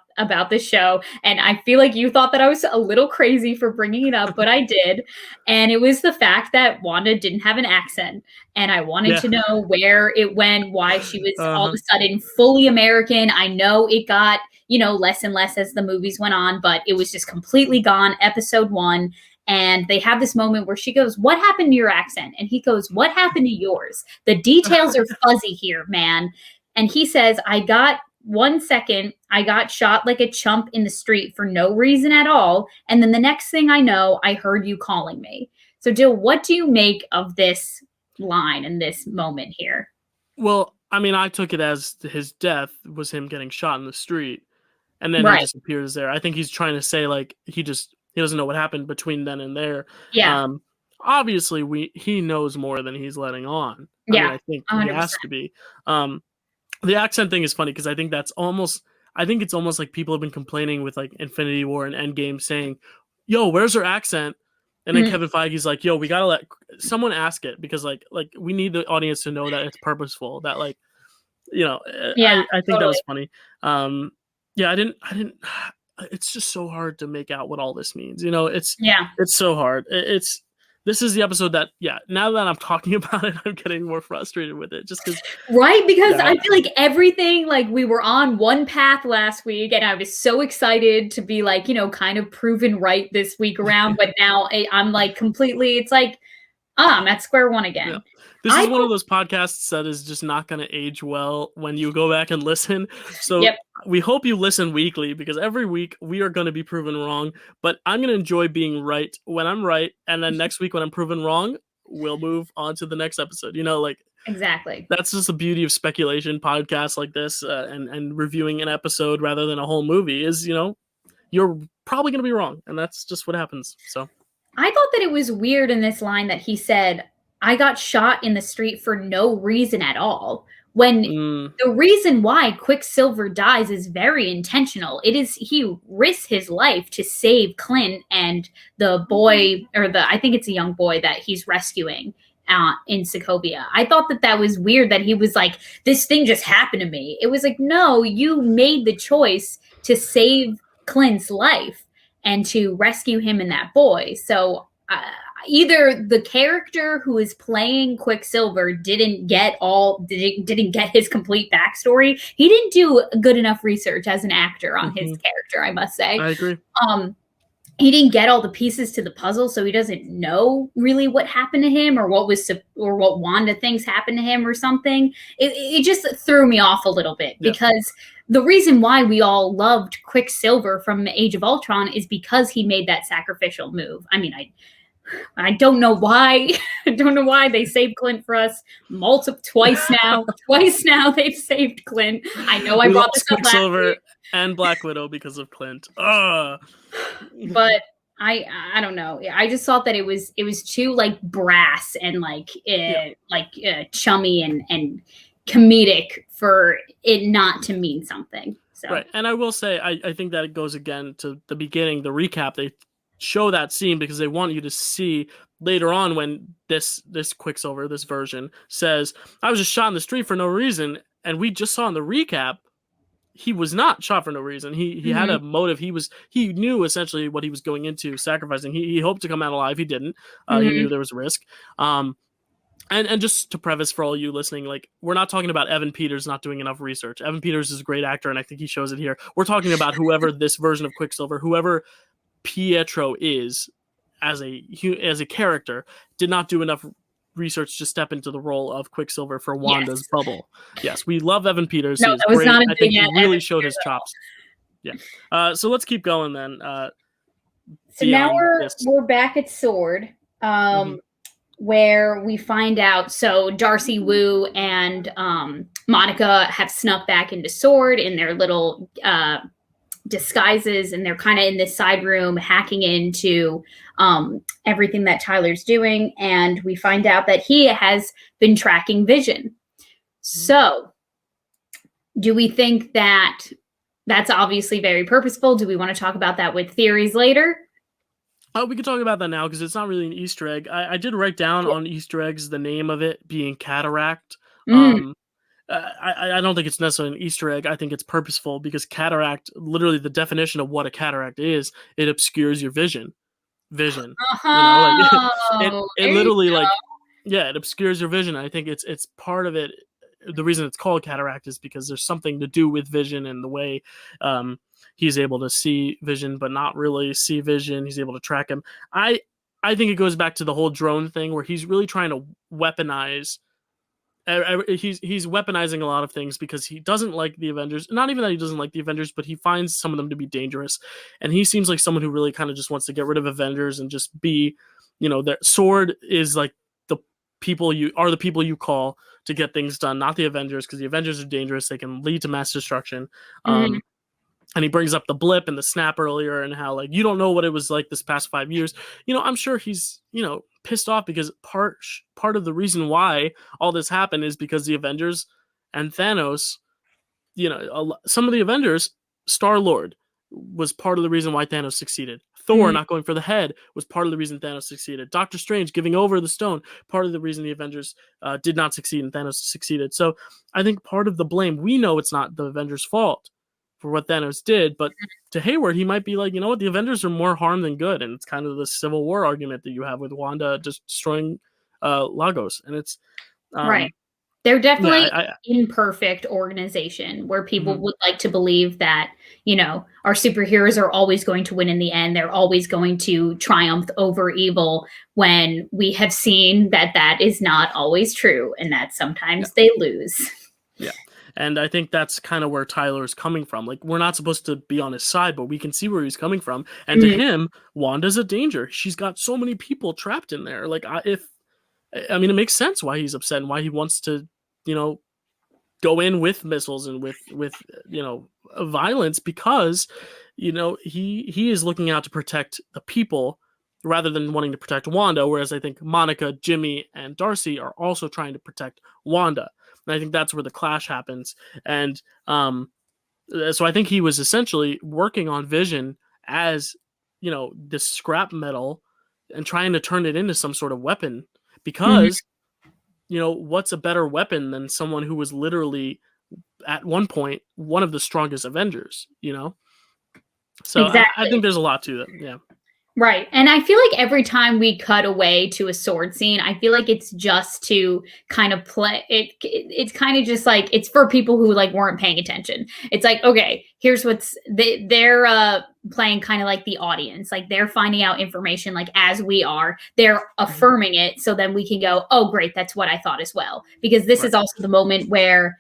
this show. And I feel like you thought that I was a little crazy for bringing it up, but I did. And it was the fact that Wanda didn't have an accent. And I wanted to know where it went, why she was all of a sudden fully American. I know it got, less and less as the movies went on, but it was just completely gone. Episode 1. And they have this moment where she goes, what happened to your accent? And he goes, what happened to yours? The details are fuzzy here, man. And he says, I got 1 second, I got shot like a chump in the street for no reason at all. And then the next thing I know, I heard you calling me. So, Dill, what do you make of this line and this moment here? Well, I mean, I took it as his death was him getting shot in the street, and then he Right. just appears there. I think he's trying to say like he doesn't know what happened between then and there. Yeah. Obviously he knows more than he's letting on. I mean, Yeah. I think he 100%. has to be. The accent thing is funny because I think it's almost like people have been complaining with like Infinity War and Endgame saying, "Yo, where's her accent?" And then Mhm. Kevin Feige's like, "Yo, we gotta let someone ask it because like we need the audience to know that it's purposeful. That like Yeah, I think that totally. was funny. Yeah, I didn't. It's just so hard to make out what all this means. Yeah. It's so hard. This is the episode that now that I'm talking about it, I'm getting more frustrated with it just because Right, because yeah I feel like everything, like, we were on one path last week, and I was so excited to be, like, kind of proven right this week around, but now I'm, like, completely it's like, I'm at square one yeah. again. This I is one of don't those podcasts that is just not going to age well when you go back and listen. So Yep, we hope you listen weekly because every week we are going to be proven wrong. But I'm going to enjoy being right when I'm right, and then next week when I'm proven wrong, we'll move on to the next episode. Like exactly. that's just the beauty of speculation podcasts like this, and reviewing an episode rather than a whole movie is you're probably going to be wrong, and that's just what happens. So I thought that it was weird in this line that he said, "I got shot in the street for no reason at all." When mm, the reason why Quicksilver dies is very intentional. It is he risks his life to save Clint and the boy, or I think it's a young boy that he's rescuing in Sokovia. I thought that that was weird that he was like, "This thing just happened to me." It was like, no, you made the choice to save Clint's life and to rescue him and that boy. So either the character who is playing Quicksilver didn't get his complete backstory. He didn't do good enough research as an actor on his character, I must say. I agree. He didn't get all the pieces to the puzzle, so he doesn't know really what happened to him or what Wanda thinks happened to him or something. It just threw me off a little bit because the reason why we all loved Quicksilver from Age of Ultron is because he made that sacrificial move. I mean, I don't know why. I don't know why they saved Clint for us twice now. Twice now they've saved Clint. I know I brought this up last week. And Black Widow because of Clint. But I don't know. I just thought that it was too like brass and chummy and comedic for it not to mean something. So. Right, and I will say I think that it goes again to the beginning, the recap. They show that scene because they want you to see later on when this Quicksilver, this version, says, "I was just shot in the street for no reason," and we just saw in the recap he was not shot for no reason. He had a motive. He knew essentially what he was going into, sacrificing. He hoped to come out alive. He didn't. He knew there was a risk. And just to preface for all you listening, like, we're not talking about Evan Peters not doing enough research. Evan Peters is a great actor, and I think he shows it here. We're talking about whoever this version of Quicksilver, whoever Pietro is as a character, did not do enough research to step into the role of Quicksilver for Wanda's bubble. Yes, we love Evan Peters. No, he is that was great. not I think he really showed his chops. Yeah. So let's keep going then. So now we're back at Sword, where we find out. So Darcy Wu and Monica have snuck back into Sword in their little disguises, and they're kind of in this side room hacking into everything that Tyler's doing, and we find out that he has been tracking Vision. So do we think that that's obviously very purposeful? Do we want to talk about that with theories later? We can talk about that now because it's not really an Easter egg. I did write down on Easter eggs the name of it being cataract. I don't think it's necessarily an Easter egg. I think it's purposeful because cataract, literally the definition of what a cataract is, it obscures your vision. It literally it obscures your vision. I think it's part of it. The reason it's called cataract is because there's something to do with Vision and the way he's able to see Vision but not really see Vision. He's able to track him. I think it goes back to the whole drone thing where he's really trying to weaponize he's weaponizing a lot of things because he doesn't like the Avengers. Not even that he doesn't like the Avengers, but he finds some of them to be dangerous. And he seems like someone who really kind of just wants to get rid of Avengers and just be, their sword is like the the people you call to get things done, not the Avengers, because the Avengers are dangerous. They can lead to mass destruction. Mm-hmm. And he brings up the blip and the snap earlier and how like you don't know what it was like this past 5 years. I'm sure he's pissed off because part of the reason why all this happened is because the Avengers and Thanos, some of the Avengers, Star-Lord was part of the reason why Thanos succeeded. Thor not going for the head was part of the reason Thanos succeeded. Doctor Strange giving over the stone, part of the reason the Avengers did not succeed and Thanos succeeded. So I think part of the blame, we know it's not the Avengers' fault for what Thanos did, but to Hayward, he might be like, you know what, the Avengers are more harm than good, and it's kind of the Civil War argument that you have with Wanda just destroying Lagos, and it's right. They're definitely yeah, imperfect organization where people would like to believe that, our superheroes are always going to win in the end. They're always going to triumph over evil, when we have seen that that is not always true and that sometimes they lose. Yeah. And I think that's kind of where Tyler's coming from. Like, we're not supposed to be on his side, but we can see where he's coming from. And to him, Wanda's a danger. She's got so many people trapped in there. Like, it makes sense why he's upset and why he wants to, go in with missiles and with violence, because, he is looking out to protect the people rather than wanting to protect Wanda. Whereas I think Monica, Jimmy, and Darcy are also trying to protect Wanda. And I think that's where the clash happens. And so I think he was essentially working on Vision as, this scrap metal and trying to turn it into some sort of weapon, because, what's a better weapon than someone who was literally at one point one of the strongest Avengers, So Exactly. I think there's a lot to that. Yeah. Right. And I feel like every time we cut away to a sword scene, I feel like it's just to kind of play it. It's kind of just like, it's for people who like weren't paying attention. It's like, okay, here's what's they're playing kind of like the audience, like they're finding out information like as we are, they're affirming it. So then we can go, oh, great. That's what I thought as well. Because this is also the moment where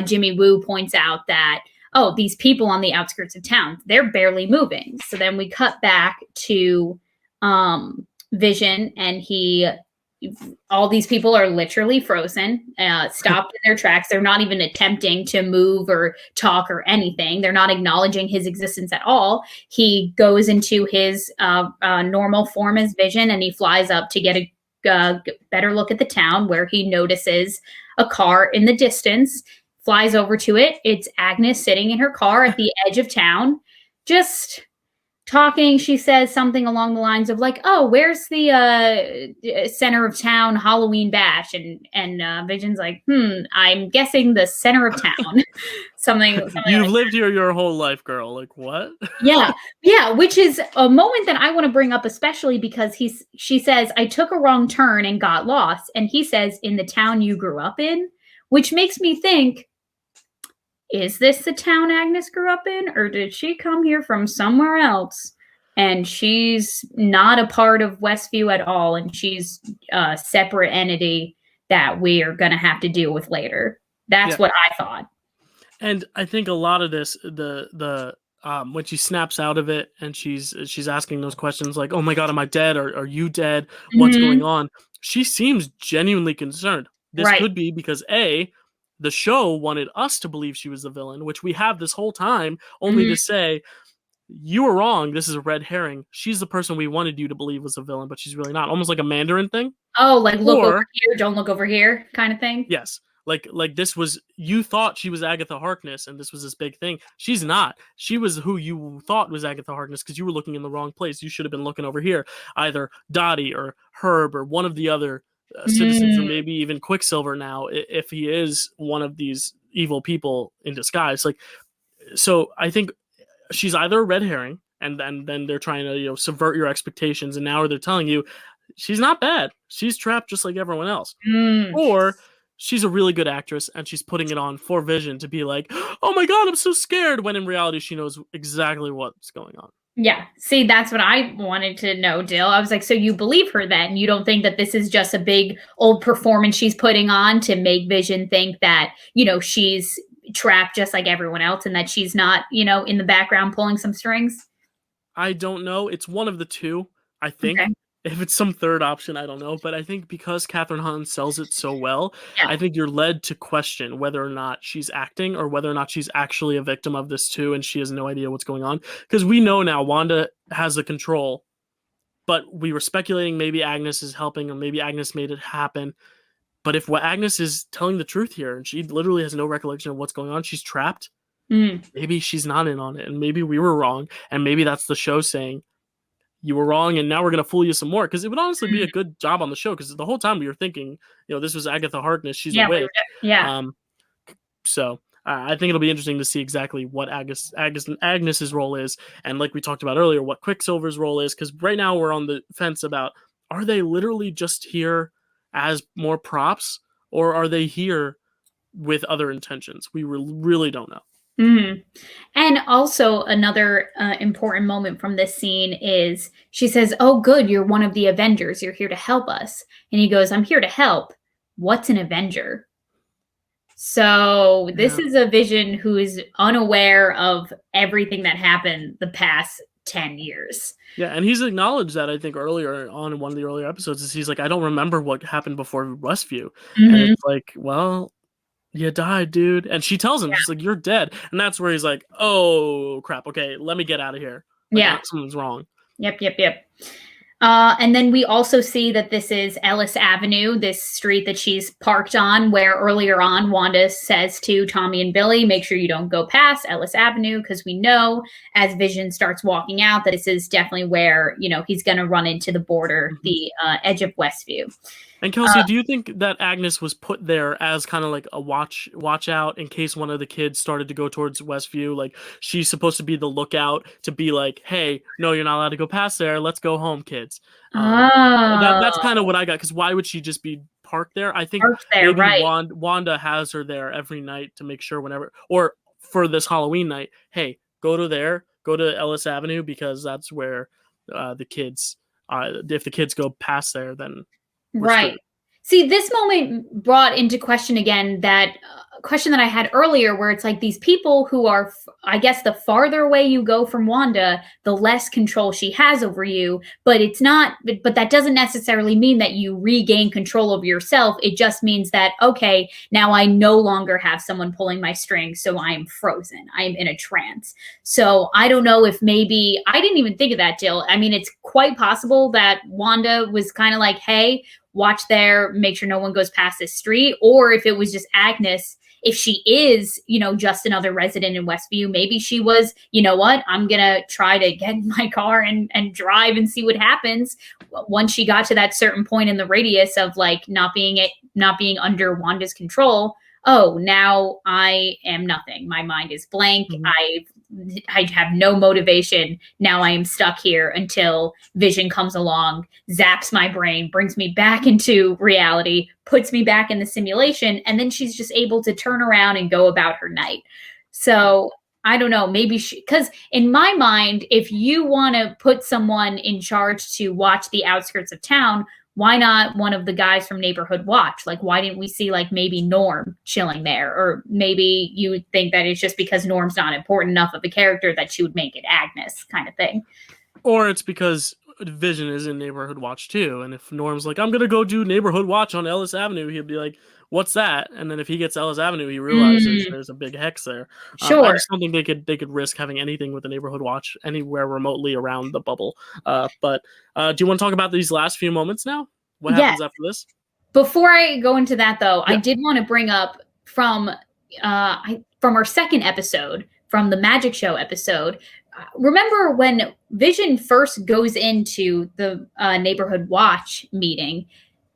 Jimmy Woo points out that, oh, these people on the outskirts of town, they're barely moving. So then we cut back to Vision, and all these people are literally frozen, stopped in their tracks. They're not even attempting to move or talk or anything. They're not acknowledging his existence at all. He goes into his normal form as Vision, and he flies up to get a better look at the town, where he notices a car in the distance. Flies over to it. It's Agnes sitting in her car at the edge of town, just talking. She says something along the lines of like, "Oh, where's the center of town Halloween bash?" And Vision's like, I'm guessing the center of town. something You've lived here your whole life, girl. Like, what? yeah, which is a moment that I want to bring up, especially because she says, "I took a wrong turn and got lost," and he says, "In the town you grew up in," which makes me think, is this the town Agnes grew up in, or did she come here from somewhere else? And she's not a part of Westview at all, and she's a separate entity that we are going to have to deal with later. That's what I thought. And I think a lot of this, the when she snaps out of it and she's asking those questions like, "Oh my God, am I dead? Are you dead? What's going on?" She seems genuinely concerned. This could be because the show wanted us to believe she was the villain, which we have this whole time, only to say, you were wrong. This is a red herring. She's the person we wanted you to believe was a villain, but she's really not. Almost like a Mandarin thing. Oh, like look over here, don't look over here kind of thing? Yes. Like this was, you thought she was Agatha Harkness and this was this big thing. She's not. She was who you thought was Agatha Harkness because you were looking in the wrong place. You should have been looking over here. Either Dottie or Herb or one of the other citizens, or maybe even Quicksilver now, if he is one of these evil people in disguise. Like, so I think she's either a red herring, and then they're trying to subvert your expectations, and now they're telling you she's not bad. She's trapped just like everyone else. Or she's a really good actress and she's putting it on for Vision to be like, "Oh my God, I'm so scared," when in reality she knows exactly what's going on. Yeah. See, that's what I wanted to know, Dill. I was like, so you believe her then? You don't think that this is just a big old performance she's putting on to make Vision think that, she's trapped just like everyone else and that she's not, in the background pulling some strings? I don't know. It's one of the two, I Okay. think. If it's some third option, I don't know. But I think because Catherine Hahn sells it so well, Yeah. I think you're led to question whether or not she's acting or whether or not she's actually a victim of this too, and she has no idea what's going on. Because we know now Wanda has the control, but we were speculating maybe Agnes is helping or maybe Agnes made it happen. But if what Agnes is telling the truth here and she literally has no recollection of what's going on, she's trapped, Mm. maybe she's not in on it. And maybe we were wrong. And maybe that's the show saying, you were wrong, and now we're gonna fool you some more. Because it would honestly be Mm. a good job on the show. Because the whole time we were thinking, this was Agatha Harkness. She's Yeah. awake. Yeah. Um, so I think it'll be interesting to see exactly what Agnes's role is, and like we talked about earlier, what Quicksilver's role is. Because right now we're on the fence about, are they literally just here as more props, or are they here with other intentions? We really don't know. Mm. And also, another important moment from this scene is she says, "Oh, good, you're one of the Avengers. You're here to help us." And he goes, "I'm here to help. What's an Avenger?" So, this Yeah. is a Vision who is unaware of everything that happened the past 10 years. Yeah, and he's acknowledged that I think earlier on in one of the earlier episodes is he's like, I don't remember what happened before Westview. And Mhm. it's like, well, you died, dude. And she tells him, she's like, you're dead. And that's where he's like, oh crap, okay, let me get out of here. Like Yeah. something's wrong. Yep. And then we also see that this is Ellis Avenue, this street that she's parked on, where earlier on Wanda says to Tommy and Billy, make sure you don't go past Ellis Avenue, because we know as Vision starts walking out that this is definitely where, he's going to run into the border, Mhm. the edge of Westview. And Kelsey, do you think that Agnes was put there as kind of like a watch out in case one of the kids started to go towards Westview? Like she's supposed to be the lookout to be like, hey, no, you're not allowed to go past there. Let's go home, kids. That's kind of Oh, what I got. Because why would she just be parked there? I think parked there, maybe right. Wanda has her there every night to make sure whenever, or for this Halloween night, hey, go to Ellis Avenue because that's where the kids. If the kids go past there, then we're Right. screwed. See, this moment brought into question again that question that I had earlier, where it's like these people who are, I guess, the farther away you go from Wanda, the less control she has over you. But it's not, but that doesn't necessarily mean that you regain control over yourself. It just means that, okay, now I no longer have someone pulling my strings. So I am frozen. I am in a trance. So I don't know if maybe, I didn't even think of that, Jill. I mean, it's quite possible that Wanda was kind of like, hey, watch there, make sure no one goes past this street. Or if it was just Agnes, if she is, just another resident in Westview, maybe she was, you know what, I'm going to try to get in my car and drive and see what happens. Once she got to that certain point in the radius of like not being under Wanda's control, oh, now I am nothing. My mind is blank. Mhm. I have no motivation. Now I am stuck here until Vision comes along, zaps my brain, brings me back into reality, puts me back in the simulation, and then she's just able to turn around and go about her night. So I don't know, maybe because in my mind, if you want to put someone in charge to watch the outskirts of town, why not one of the guys from Neighborhood Watch? Like, why didn't we see like maybe Norm chilling there? Or maybe you would think that it's just because Norm's not important enough of a character that she would make it Agnes kind of thing. Or it's because Vision is in Neighborhood Watch too, and if Norm's like, I'm gonna go do Neighborhood Watch on Ellis Avenue, he'll be like, what's that? And then if he gets Ellis Avenue, he realizes Mm, there's a big hex there. I sure. just don't think they could risk having anything with the Neighborhood Watch anywhere remotely around the bubble. But do you want to talk about these last few moments now? What Yes. happens after this? Before I go into that, though, I Yeah. did want to bring up from our second episode, from the Magic Show episode. Remember when Vision first goes into the Neighborhood Watch meeting?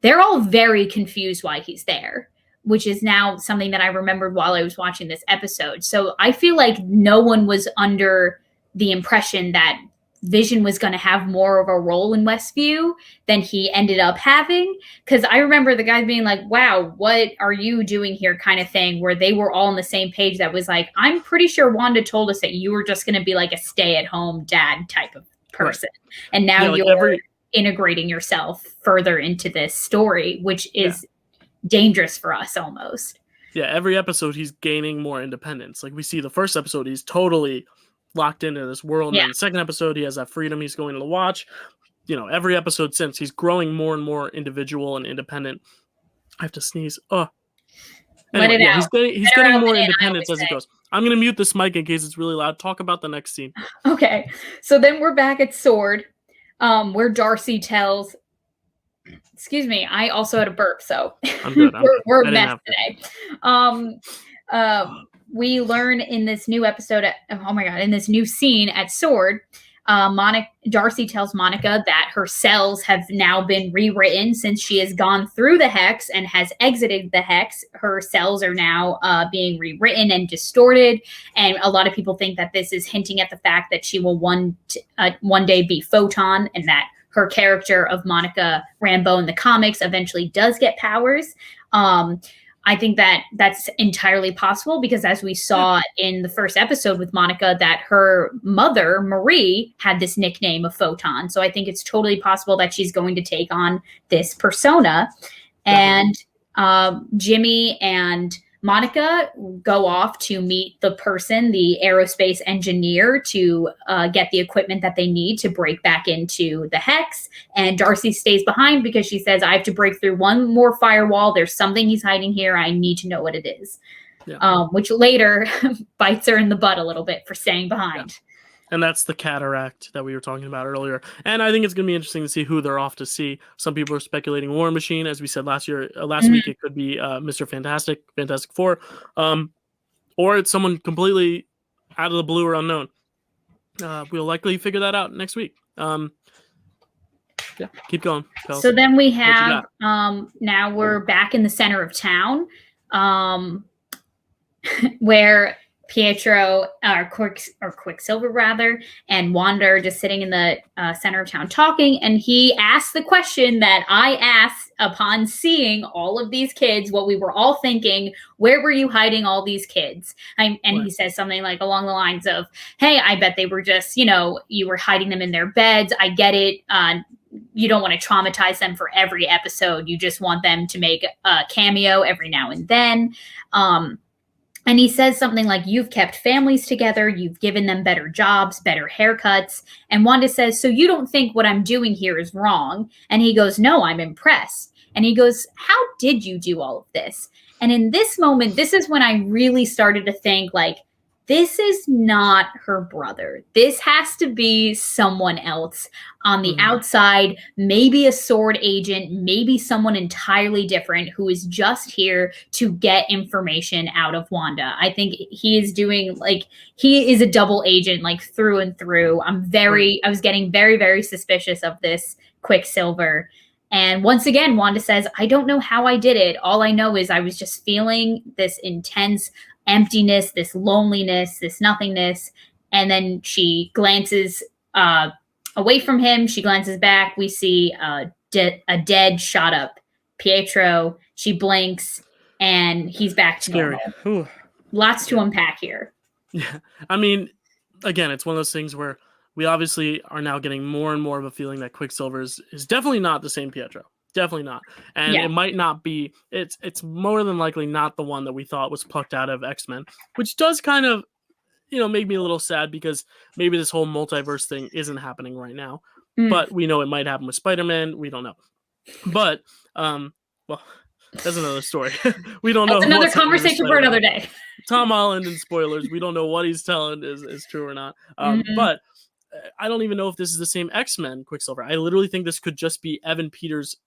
They're all very confused why he's there, which is now something that I remembered while I was watching this episode. So I feel like no one was under the impression that Vision was going to have more of a role in Westview than he ended up having. Because I remember the guys being like, wow, what are you doing here kind of thing, where they were all on the same page. That was like, I'm pretty sure Wanda told us that you were just going to be like a stay-at-home dad type of person. Right. And now you're integrating yourself further into this story, which is dangerous for us almost. Yeah, every episode he's gaining more independence. Like we see the first episode, he's totally locked into this world. And then the second episode, he has that freedom he's going to watch. You know, every episode since, he's growing more and more individual and independent. I have to sneeze. Anyway, let it out. He's getting more independence as he goes. I'm going to mute this mic in case it's really loud. Talk about the next scene. Okay. So then we're back at Sword, where Darcy tells... Excuse me, I also had a burp, so I'm good. we're a mess today. We learn in this new episode, in this new scene at Sword, Darcy tells Monica that her cells have now been rewritten since she has gone through the Hex and has exited the Hex. Her cells are now being rewritten and distorted, and a lot of people think that this is hinting at the fact that she will one day be Photon, and that her character of Monica Rambeau in the comics eventually does get powers. I think that that's entirely possible because, as we saw in the first episode with Monica, that her mother, Marie, had this nickname of Photon. So I think it's totally possible that she's going to take on this persona. And Jimmy and Monica go off to meet the person, the aerospace engineer, to get the equipment that they need to break back into the Hex. And Darcy stays behind because she says, I have to break through one more firewall. There's something he's hiding here. I need to know what it is. Which later bites her in the butt a little bit for staying behind. Yeah. And that's the cataract that we were talking about earlier. And I think it's going to be interesting to see who they're off to see. Some people are speculating War Machine. As we said last week, it could be Mr. Fantastic, Fantastic Four. Or it's someone completely out of the blue or unknown. We'll likely figure that out next week. Keep going, Kelsey. So then we have, now we're back in the center of town, where Pietro, or Quicksilver rather, and Wanda are just sitting in the center of town talking, and he asks the question that I asked upon seeing all of these kids, what we were all thinking, where were you hiding all these kids? He says something like along the lines of, hey, I bet they were just, you were hiding them in their beds. I get it. You don't want to traumatize them for every episode. You just want them to make a cameo every now and then. And he says something like, you've kept families together, you've given them better jobs, better haircuts. And Wanda says, so you don't think what I'm doing here is wrong? And he goes, no, I'm impressed. And he goes, how did you do all of this? And in this moment, this is when I really started to think, like, this is not her brother. This has to be someone else on the outside, maybe a Sword agent, maybe someone entirely different who is just here to get information out of Wanda. I think he is doing, like, he is a double agent, like, through and through. I was getting very, very suspicious of this Quicksilver. And once again, Wanda says, I don't know how I did it. All I know is I was just feeling this intense emptiness, this loneliness, this nothingness. And then she glances away from him. She glances back. We see a dead, shot up Pietro. She blinks, and he's back to normal. Ooh. Lots to unpack here. Yeah. I mean, again, it's one of those things where we obviously are now getting more and more of a feeling that Quicksilver is definitely not the same Pietro. Definitely not. And it might not be, it's more than likely not the one that we thought was plucked out of X-Men, which does kind of, make me a little sad because maybe this whole multiverse thing isn't happening right now. But we know it might happen with Spider-Man. We don't know. But, well, that's another story. We don't know. That's another conversation for another day. Tom Holland and spoilers. We don't know what he's telling is true or not. But I don't even know if this is the same X-Men Quicksilver. I literally think this could just be Evan Peters.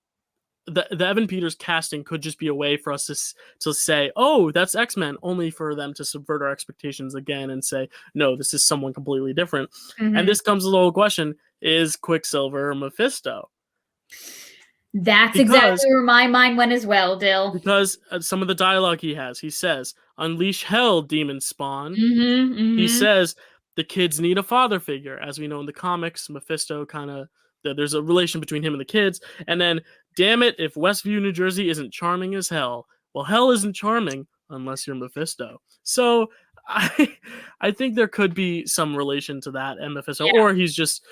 The Evan Peters casting could just be a way for us to say, oh, that's X-Men, only for them to subvert our expectations again and say, no, this is someone completely different. And this comes to the whole question, is Quicksilver Mephisto? That's exactly where my mind went as well, Dill. Because some of the dialogue he says, unleash hell, demon spawn. He says, the kids need a father figure. As we know in the comics, Mephisto there's a relation between him and the kids. And then, damn it, if Westview, New Jersey isn't charming as hell. Well, hell isn't charming unless you're Mephisto. So I think there could be some relation to that and Mephisto, or he's just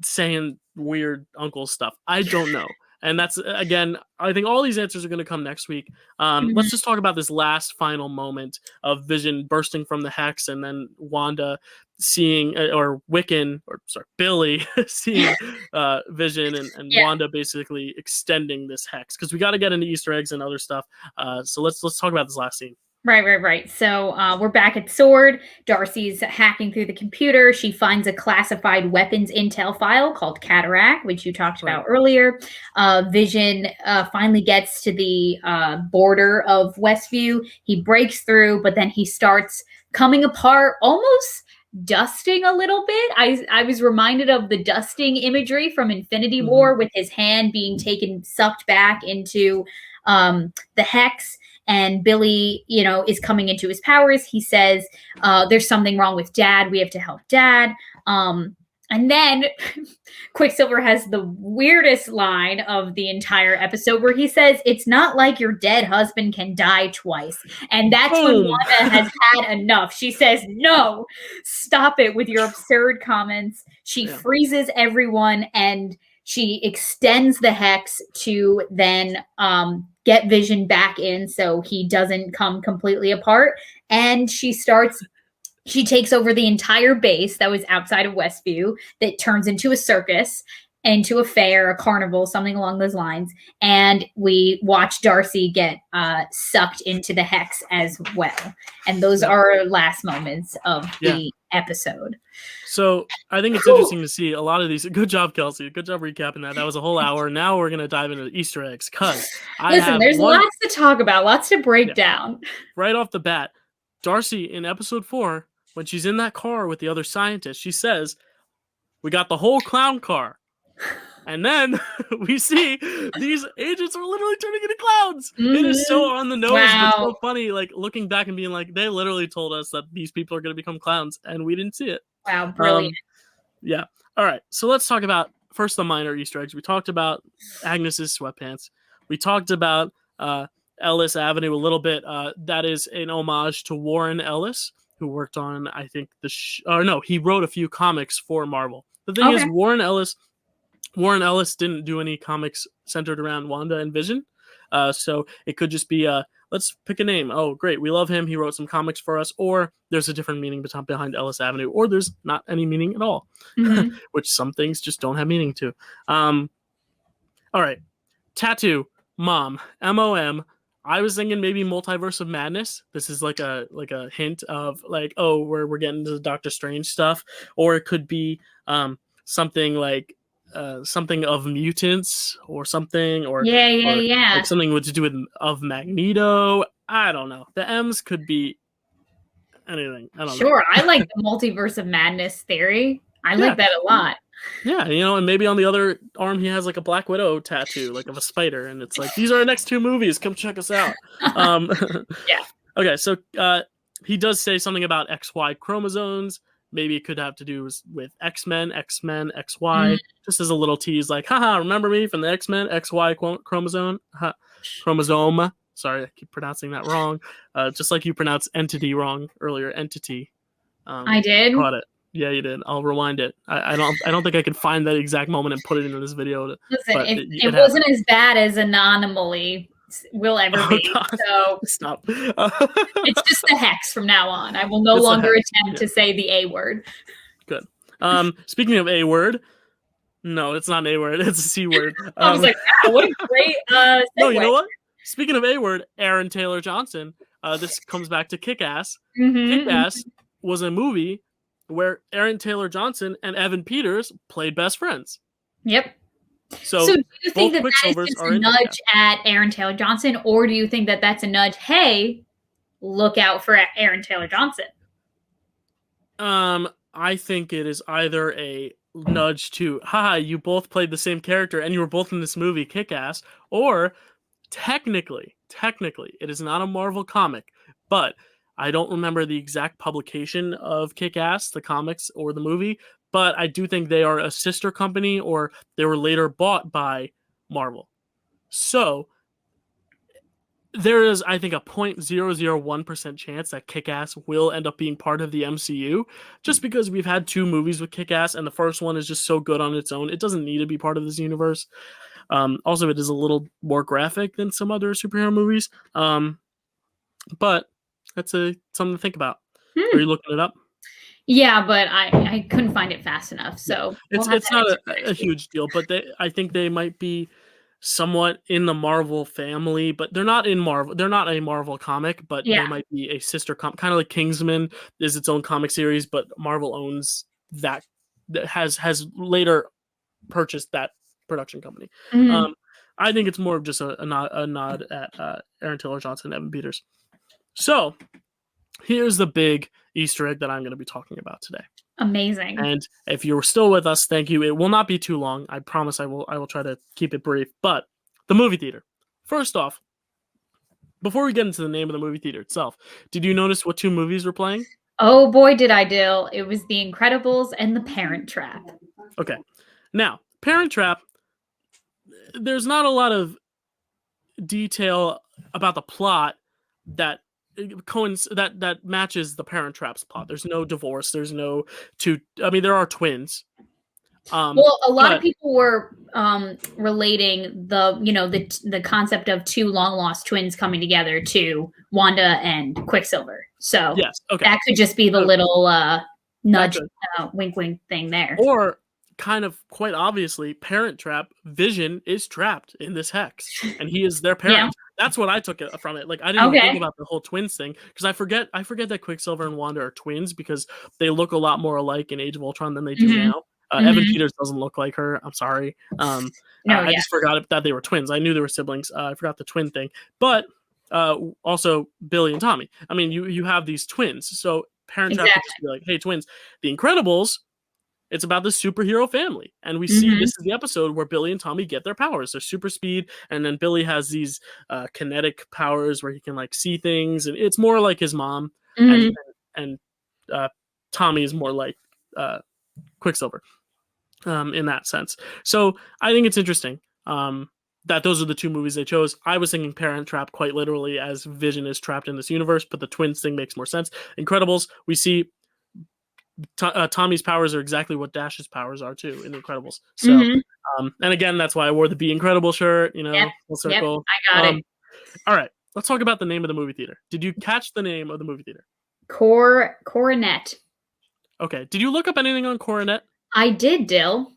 saying weird uncle stuff. I don't know. And that's, again, I think all these answers are going to come next week. Let's just talk about this last final moment of Vision bursting from the hex, and then Wanda seeing, or Wiccan, or sorry, Billy seeing Vision, and Wanda basically extending this hex, because we got to get into Easter eggs and other stuff. So let's talk about this last scene. Right. So we're back at Sword. Darcy's hacking through the computer. She finds a classified weapons intel file called Cataract, which you talked about earlier. Vision finally gets to the border of Westview. He breaks through, but then he starts coming apart, almost dusting a little bit. I was reminded of the dusting imagery from Infinity War, with his hand being sucked back into the hex. And Billy, is coming into his powers. He says, there's something wrong with Dad. We have to help Dad. And then Quicksilver has the weirdest line of the entire episode, where he says, it's not like your dead husband can die twice. And that's when Wanda has had enough. She says, no, stop it with your absurd comments. She freezes everyone, and she extends the hex to then get Vision back in so he doesn't come completely apart. And she takes over the entire base that was outside of Westview, that turns into a circus, into a fair, a carnival, something along those lines. And we watch Darcy get sucked into the hex as well. And those are our last moments of the episode. So I think it's interesting to see a lot of these. Good job, Kelsey. Good job recapping that. That was a whole hour. Now we're going to dive into the Easter eggs, because there's lots to talk about, lots to break down. Right off the bat, Darcy in episode 4, when she's in that car with the other scientists, she says, we got the whole clown car. And then we see these agents are literally turning into clowns. It is so on the nose, but so funny, like looking back and being like, they literally told us that these people are going to become clowns, and we didn't see it. Wow, brilliant. All right, so let's talk about first the minor Easter eggs. We talked about Agnes's sweatpants. We talked about Ellis Avenue a little bit. That is an homage to Warren Ellis, who worked on, I think, he wrote a few comics for Marvel. The thing is, Warren Ellis didn't do any comics centered around Wanda and Vision. So it could just be, let's pick a name. Oh, great. We love him. He wrote some comics for us. Or there's a different meaning behind Ellis Avenue. Or there's not any meaning at all, which some things just don't have meaning to. All right. Tattoo. Mom. M-O-M. I was thinking maybe Multiverse of Madness. This is like a hint of like, oh, we're getting into the Doctor Strange stuff. Or it could be something like something of mutants or something, or like something to do with of Magneto. I don't know. The M's could be anything. I don't know. Sure, I like the Multiverse of Madness theory. I like that a lot. Yeah, and maybe on the other arm he has like a Black Widow tattoo, like of a spider, and it's like, these are our next 2 movies. Come check us out. Okay, so he does say something about XY chromosomes. Maybe it could have to do with X-Men, XY, just as a little tease, like, haha, remember me from the X-Men, XY chromosome. Sorry, I keep pronouncing that wrong. Just like you pronounced entity wrong earlier, entity. I did? Caught it. Yeah, you did. I'll rewind it. I don't think I could find that exact moment and put it into this video. Listen, it wasn't as bad as Anomaly will ever be. So stop. It's just the hex from now on. I will no longer attempt to say the A word. Good. Speaking of A word, no, it's not an A word. It's a C word. I was like, wow, what a great segue. No, you know what? Speaking of A word, Aaron Taylor Johnson. This comes back to Kick-Ass. Kick-Ass was a movie where Aaron Taylor Johnson and Evan Peters played best friends. Yep. So do you think that is just a nudge at Aaron Taylor Johnson, or do you think that that's a nudge, hey, look out for Aaron Taylor Johnson? I think it is either a nudge to, haha, you both played the same character and you were both in this movie, Kick-Ass, or technically, it is not a Marvel comic, but I don't remember the exact publication of Kick-Ass, the comics or the movie, but I do think they are a sister company, or they were later bought by Marvel. So there is, I think, a 0.001% chance that Kick-Ass will end up being part of the MCU, just because we've had 2 movies with Kick-Ass, and the first one is just so good on its own. It doesn't need to be part of this universe. Also, it is a little more graphic than some other superhero movies. But that's something to think about. Are you looking it up? Yeah, but I couldn't find it fast enough. So it's not a huge deal, but I think they might be somewhat in the Marvel family, but they're not in Marvel. They're not a Marvel comic, but they might be a sister comic, kind of like Kingsman is its own comic series, but Marvel owns that has later purchased that production company. I think it's more of just a nod at Aaron Taylor Johnson and Evan Peters. So here's the big Easter egg that I'm going to be talking about today. Amazing. And if you're still with us, thank you. It will not be too long. I promise I will try to keep it brief. But the movie theater. First off, before we get into the name of the movie theater itself, did you notice what 2 movies were playing? Oh boy, did I, Dill. It was The Incredibles and The Parent Trap. Okay. Now, Parent Trap, there's not a lot of detail about the plot that matches the Parent Trap's plot. There's no divorce. There's no there are twins. Well, a lot of people were relating the concept of 2 long lost twins coming together to Wanda and Quicksilver. So yes, okay. That could just be the little nudge, wink, wink thing there. Or kind of quite obviously, Parent Trap, Vision is trapped in this hex, and he is their parent. Yeah. That's what I took from it. Like, I didn't even think about the whole twins thing, because I forget that Quicksilver and Wanda are twins, because they look a lot more alike in Age of Ultron than they do now. Evan Peters doesn't look like her. I'm sorry. I just forgot that they were twins. I knew they were siblings. I forgot the twin thing. But also Billy and Tommy. I mean, you have these twins. So Parent Trap could just be like, hey, twins. The Incredibles, it's about the superhero family. And we see this is the episode where Billy and Tommy get their powers. Their super speed. And then Billy has these kinetic powers where he can like see things. And it's more like his mom. And Tommy is more like Quicksilver. In that sense. So I think it's interesting that those are the 2 movies they chose. I was thinking Parent Trap quite literally as Vision is trapped in this universe, but the twins thing makes more sense. Incredibles, we see Tommy's powers are exactly what Dash's powers are too in Incredibles. So, and again, that's why I wore the Be Incredible shirt, full circle. Yep, I got it. All right, let's talk about the name of the movie theater. Did you catch the name of the movie theater? Coronet. Okay, did you look up anything on Coronet? I did, Dill.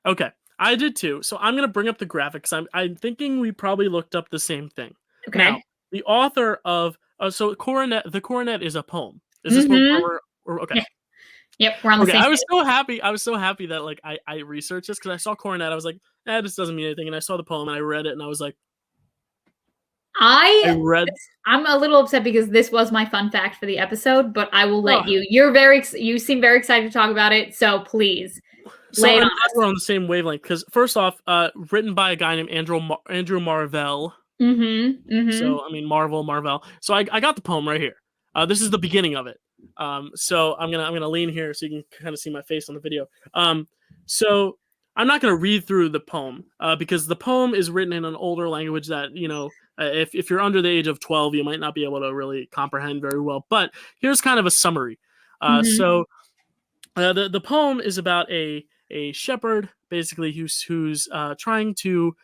Okay, I did too. So I'm going to bring up the graphics. I'm thinking we probably looked up the same thing. Okay. Now, the author of the Coronet is a poem. Is this what we're okay? Yeah. Yep, we're on the same. I was so happy that like I researched this, because I saw Coronet. I was like, this doesn't mean anything, and I saw the poem and I read it and I was like, I'm a little upset because this was my fun fact for the episode, but I will let you. You seem very excited to talk about it, so please lay it on us. We're on the same wavelength, because first off, written by a guy named Andrew Marvell. So I mean Marvel. So I got the poem right here. This is the beginning of it. So I'm gonna lean here so you can kind of see my face on the video. So I'm not gonna read through the poem because the poem is written in an older language that if you're under the age of 12, you might not be able to really comprehend very well. But here's kind of a summary. So the poem is about a shepherd, basically, who's trying to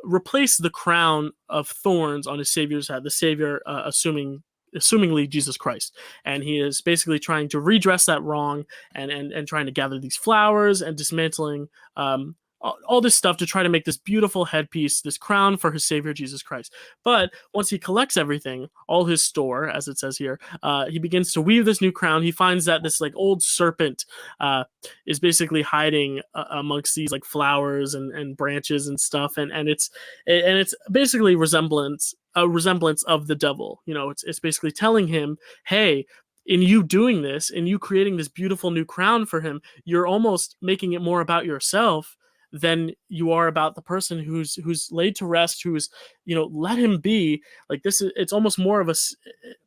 replace the crown of thorns on his savior's head. The savior, assumingly Jesus Christ, and he is basically trying to redress that wrong and trying to gather these flowers and dismantling all this stuff to try to make this beautiful headpiece, this crown for his savior Jesus Christ. But once he collects everything, all his store, as it says here, he begins to weave this new crown. He finds that this like old serpent is basically hiding amongst these like flowers and branches and stuff, and it's basically a resemblance of the devil. It's basically telling him, hey, in you doing this, in you creating this beautiful new crown for him, you're almost making it more about yourself than you are about the person who's laid to rest, who's, let him be. Like, it's almost more of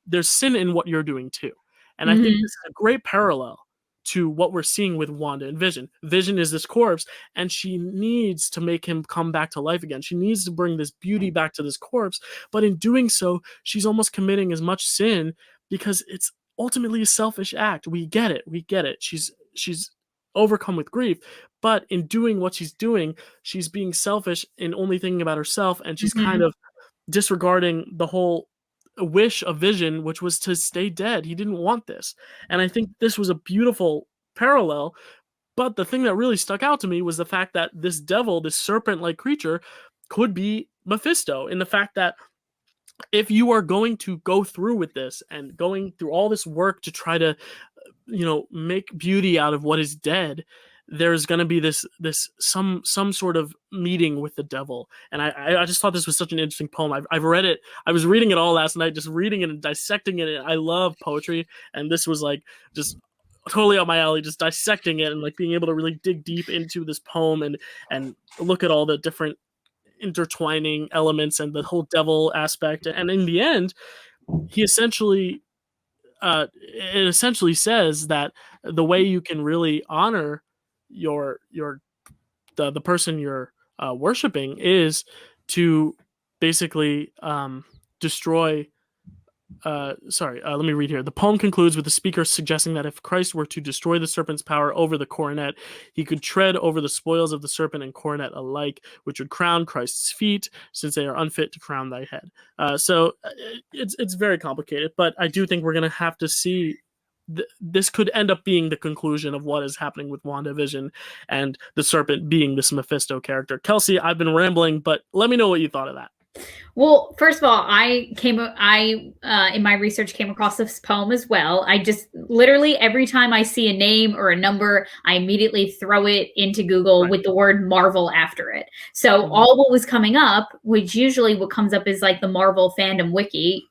there's sin in what you're doing too. And I think Mhm. this is a great parallel to what we're seeing with Wanda and Vision. Vision is this corpse, and she needs to make him come back to life again. She needs to bring this beauty back to this corpse, but in doing so, she's almost committing as much sin, because it's ultimately a selfish act. We get it. We get it. She's overcome with grief, but in doing what she's doing, she's being selfish and only thinking about herself, and she's kind Mhm. of disregarding the whole wish of Vision, which was to stay dead. He didn't want this. And I think this was a beautiful parallel. But the thing that really stuck out to me was the fact that this devil, this serpent-like creature, could be Mephisto, in the fact that if you are going to go through with this and going through all this work to try to, make beauty out of what is dead, there's going to be some sort of meeting with the devil. And I just thought this was such an interesting poem. I've read it. I was reading it all last night, just reading it and dissecting it. I love poetry, and this was like just totally up my alley, just dissecting it and like being able to really dig deep into this poem and look at all the different intertwining elements and the whole devil aspect. And in the end, he essentially it essentially says that the way you can really honor your the person you're worshiping is to basically destroy. Let me read here. The poem concludes with the speaker suggesting that if Christ were to destroy the serpent's power over the coronet, he could tread over the spoils of the serpent and coronet alike, which would crown Christ's feet, since they are unfit to crown thy head. It's very complicated, but I do think we're going to have to see. This could end up being the conclusion of what is happening with WandaVision and the serpent being this Mephisto character. Kelsey, I've been rambling, but let me know what you thought of that. Well, first of all, I in my research came across this poem as well. I just literally every time I see a name or a number, I immediately throw it into Google Right. with the word Marvel after it. So Mhm. all what was coming up, which usually what comes up is like the Marvel fandom wiki,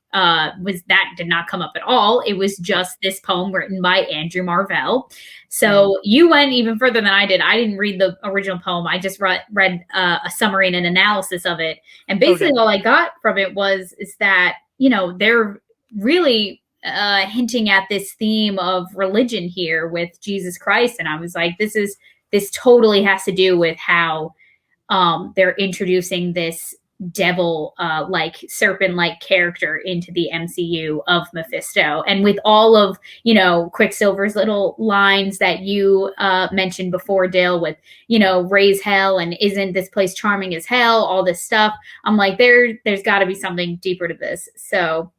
was that did not come up at all. It was just this poem written by Andrew Marvell. So you went even further than I did. I didn't read the original poem. I just read a summary and an analysis of it. And basically, Okay. all I got from it is that they're really hinting at this theme of religion here with Jesus Christ, and I was like, this totally has to do with how they're introducing this devil like serpent like character into the MCU of Mephisto, and with all of Quicksilver's little lines that you mentioned before, Dale, with raise hell and isn't this place charming as hell, all this stuff. I'm like, there's got to be something deeper to this. So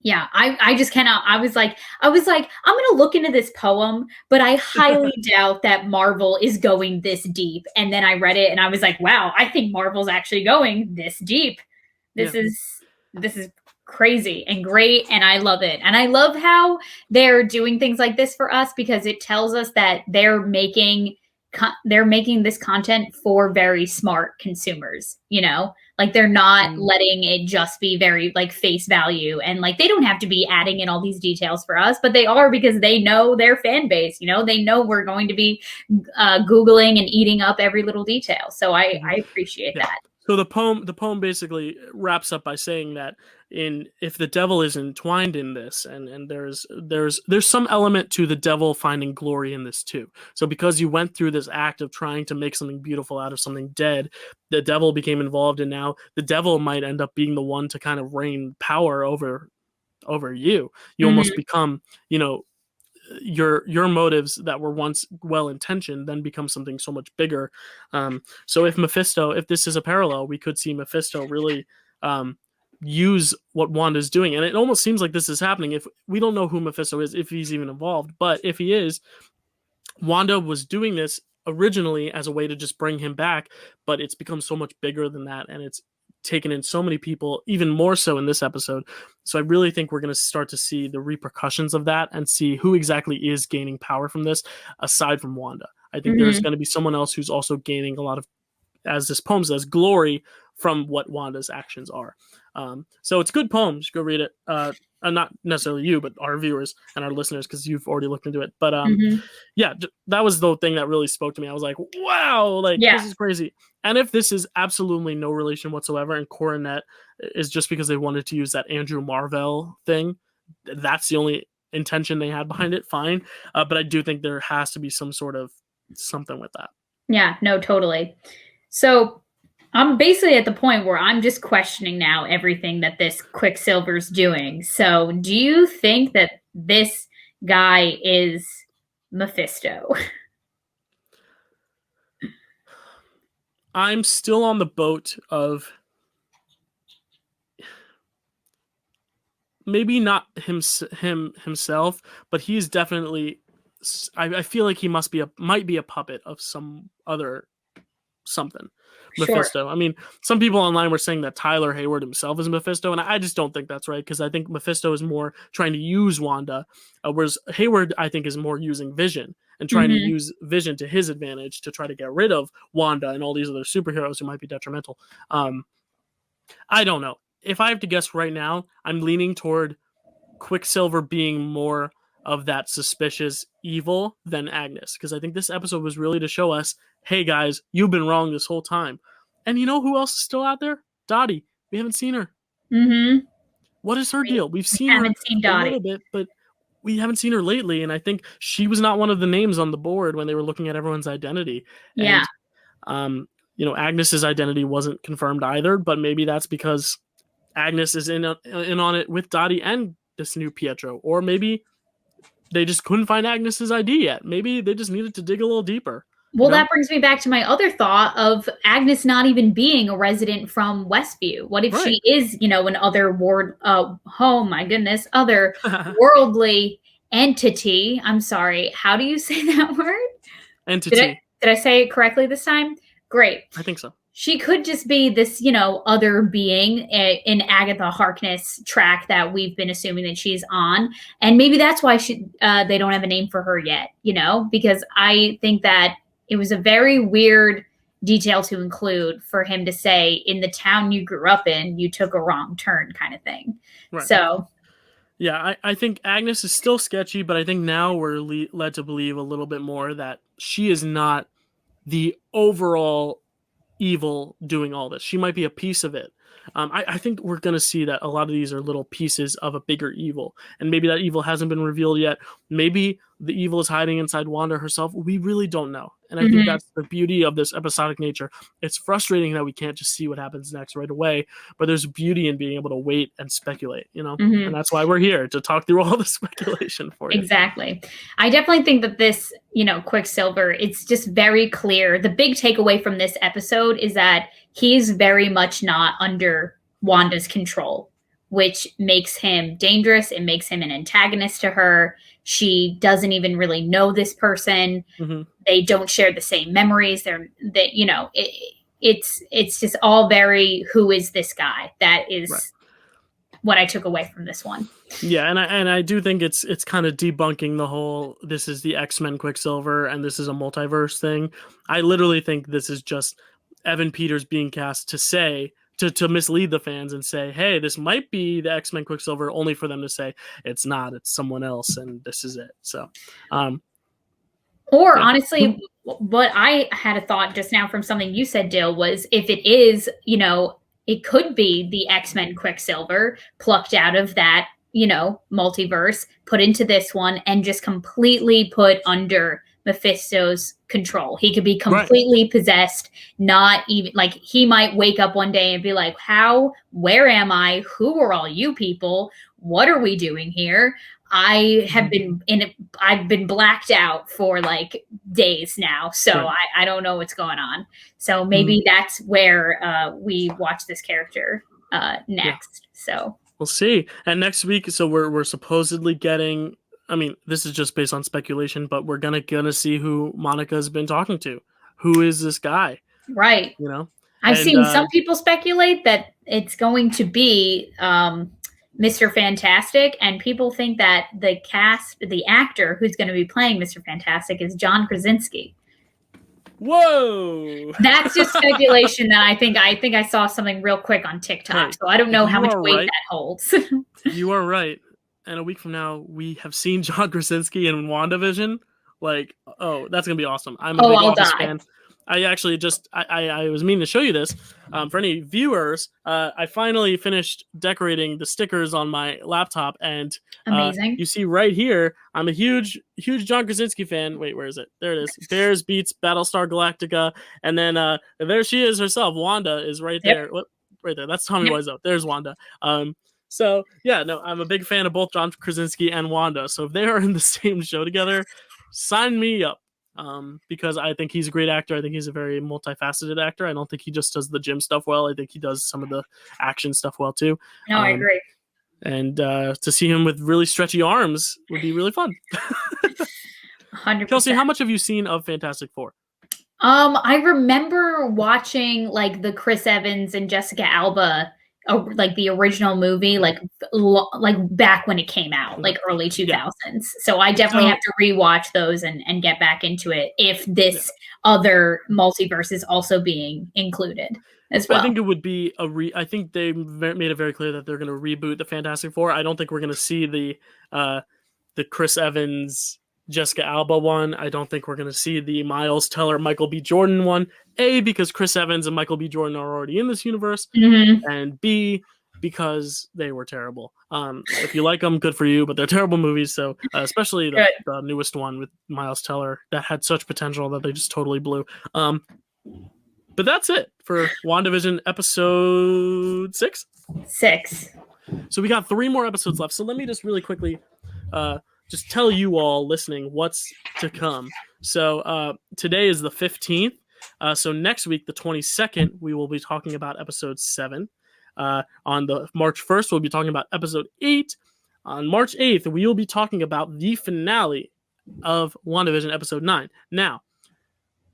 yeah, I just cannot. I was like, I'm gonna look into this poem, but I highly doubt that Marvel is going this deep. And then I read it and I was like, wow, I think Marvel's actually going this deep. Yeah. This is crazy and great, and I love it. And I love how they're doing things like this for us, because it tells us that they're making this content for very smart consumers, like they're not Mhm. letting it just be very like face value, and like they don't have to be adding in all these details for us, but they are, because they know their fan base, they know we're going to be Googling and eating up every little detail. So I Mhm. appreciate Yeah. that. So the poem basically wraps up by saying that if the devil is entwined in this, and there's some element to the devil finding glory in this too. So because you went through this act of trying to make something beautiful out of something dead, the devil became involved, and now the devil might end up being the one to kind of reign power over you. You almost Hmm. become, you know, your motives that were once well intentioned then become something so much bigger. So if this is a parallel, we could see Mephisto really um, use what Wanda's doing, and it almost seems like this is happening. If we don't know who Mephisto is, if he's even involved, but if he is, Wanda was doing this originally as a way to just bring him back, but it's become so much bigger than that, and it's taken in so many people, even more so in this episode. So I really think we're going to start to see the repercussions of that and see who exactly is gaining power from this, aside from Wanda. I think there's Hmm. going to be someone else who's also gaining a lot of, as this poem says, glory from what Wanda's actions are. So it's good poems. Go read it. Not necessarily you, but our viewers and our listeners, because you've already looked into it. But yeah, that was the thing that really spoke to me. I was like, wow, like Yeah. this is crazy. And if this is absolutely no relation whatsoever, and Coronet is just because they wanted to use that Andrew Marvell thing, that's the only intention they had behind it, fine. But I do think there has to be some sort of something with that. Yeah, no, totally. So I'm basically at the point where I'm just questioning now everything that this Quicksilver's doing. So do you think that this guy is Mephisto? I'm still on the boat of maybe not himself, but he's definitely. I feel like he might be a puppet of some other something. Sure. Mephisto. I mean, some people online were saying that Tyler Hayward himself is Mephisto, and I just don't think that's right, because I think Mephisto is more trying to use Wanda, whereas Hayward, I think, is more using Vision and trying to use Vision to his advantage to try to get rid of Wanda and all these other superheroes who might be detrimental. I don't know. If I have to guess right now, I'm leaning toward Quicksilver being more of that suspicious evil than Agnes, because I think this episode was really to show us, hey guys, you've been wrong this whole time. And you know who else is still out there? Dottie. We haven't seen her. What is her deal? We've seen her a little bit, but we haven't seen her lately, and I think she was not one of the names on the board when they were looking at everyone's identity. Yeah. And Agnes's identity wasn't confirmed either, but maybe that's because Agnes is in on it with Dottie and this new Pietro, or maybe they just couldn't find Agnes's ID yet. Maybe they just needed to dig a little deeper. Well, that brings me back to my other thought of Agnes not even being a resident from Westview. What if she is, an other other worldly entity? I'm sorry. How do you say that word? Entity. Did I say it correctly this time? Great. I think so. She could just be this, other being in Agatha Harkness track that we've been assuming that she's on. And maybe that's why they don't have a name for her yet, because I think that it was a very weird detail to include for him to say, in the town you grew up in, you took a wrong turn kind of thing. Right. So. Yeah, I think Agnes is still sketchy, but I think now we're led to believe a little bit more that she is not the overall evil doing all this. She might be a piece of it. I think we're going to see that a lot of these are little pieces of a bigger evil, and maybe that evil hasn't been revealed yet. Maybe the evil is hiding inside Wanda herself. We really don't know. And I think that's the beauty of this episodic nature. It's frustrating that we can't just see what happens next right away, but there's beauty in being able to wait and speculate, and that's why we're here, to talk through all the speculation for you. Exactly. I definitely think that this, Quicksilver, it's just very clear. The big takeaway from this episode is that he's very much not under Wanda's control, which makes him dangerous. It makes him an antagonist to her. She doesn't even really know this person. They don't share the same memories. It's just all very, who is this guy? That is what I took away from this one. Yeah, and I do think it's kind of debunking the whole, this is the X-Men Quicksilver and this is a multiverse thing. I literally think this is just Evan Peters being cast to say, to mislead the fans and say, hey, this might be the X-Men Quicksilver, only for them to say it's not, it's someone else, and this is it. So, honestly, what I had a thought just now from something you said, Dill, was if it is, it could be the X-Men Quicksilver plucked out of that, multiverse, put into this one, and just completely put under Mephisto's control. He could be completely possessed, not even, like, he might wake up one day and be like, where am I? Who are all you people? What are we doing here? I've been blacked out for like days now. So I don't know what's going on. So maybe that's where we watch this character next. So we'll see. And next week, so we're supposedly getting, I mean, this is just based on speculation, but we're gonna see who Monica's been talking to. Who is this guy? Right. I've seen some people speculate that it's going to be Mr. Fantastic, and people think that the actor who's going to be playing Mr. Fantastic is John Krasinski. Whoa! That's just speculation that I think I saw something real quick on TikTok, Hey, so I don't know how much weight right. that holds. You are right. And a week from now, we have seen John Krasinski in WandaVision. Like, oh, that's gonna be awesome. I'm a big I'll Office die. fan. I actually just I was meaning to show you this. For any viewers, I finally finished decorating the stickers on my laptop, and Amazing. you see right here, I'm a huge John Krasinski fan. Wait, where is it? There it is. Bears beats Battlestar Galactica, and then there she is herself. Wanda is right there. What? Right there. That's Tommy Wiseau. There's Wanda. So yeah, no, I'm a big fan of both John Krasinski and Wanda. So if they are in the same show together, sign me up. Because I think he's a great actor. I think he's a very multifaceted actor. I don't think he just does the gym stuff well. I think he does some of the action stuff well too. No, I agree. And to see him with really stretchy arms would be really fun. 100%. Kelsey, how much have you seen of Fantastic Four? I remember watching like the Chris Evans and Jessica Alba, like the original movie, like back when it came out, like early 2000s. So I definitely have to rewatch those and get back into it if this other multiverse is also being included as well. I think it would be I think they made it very clear that they're going to reboot the Fantastic Four. I don't think we're going to see the Chris Evans, Jessica Alba one. I don't think we're going to see the Miles Teller, Michael B. Jordan one. A, because Chris Evans and Michael B. Jordan are already in this universe, and B, because they were terrible. If you like them, good for you, but they're terrible movies. So especially the newest one with Miles Teller that had such potential that they just totally blew. But that's it for WandaVision episode 6. 6. So we got 3 more episodes left. So let me just really quickly just tell you all listening what's to come. So today is the 15th. So next week, the 22nd, we will be talking about episode 7. On the March 1st, we'll be talking about episode 8. On March 8th, we will be talking about the finale of WandaVision episode 9. Now,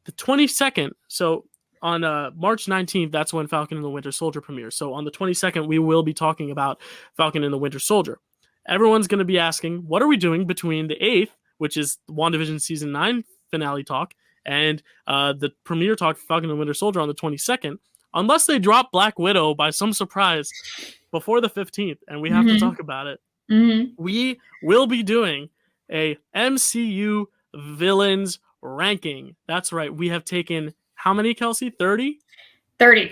the 22nd, so on March 19th, that's when Falcon and the Winter Soldier premieres. So on the 22nd, we will be talking about Falcon and the Winter Soldier. Everyone's going to be asking, what are we doing between the 8th, which is WandaVision Season 9 finale talk, and the premiere talk for Falcon and the Winter Soldier on the 22nd, unless they drop Black Widow by some surprise before the 15th, and we have to talk about it. We will be doing a MCU Villains Ranking. That's right. We have taken how many, Kelsey? 30? 30.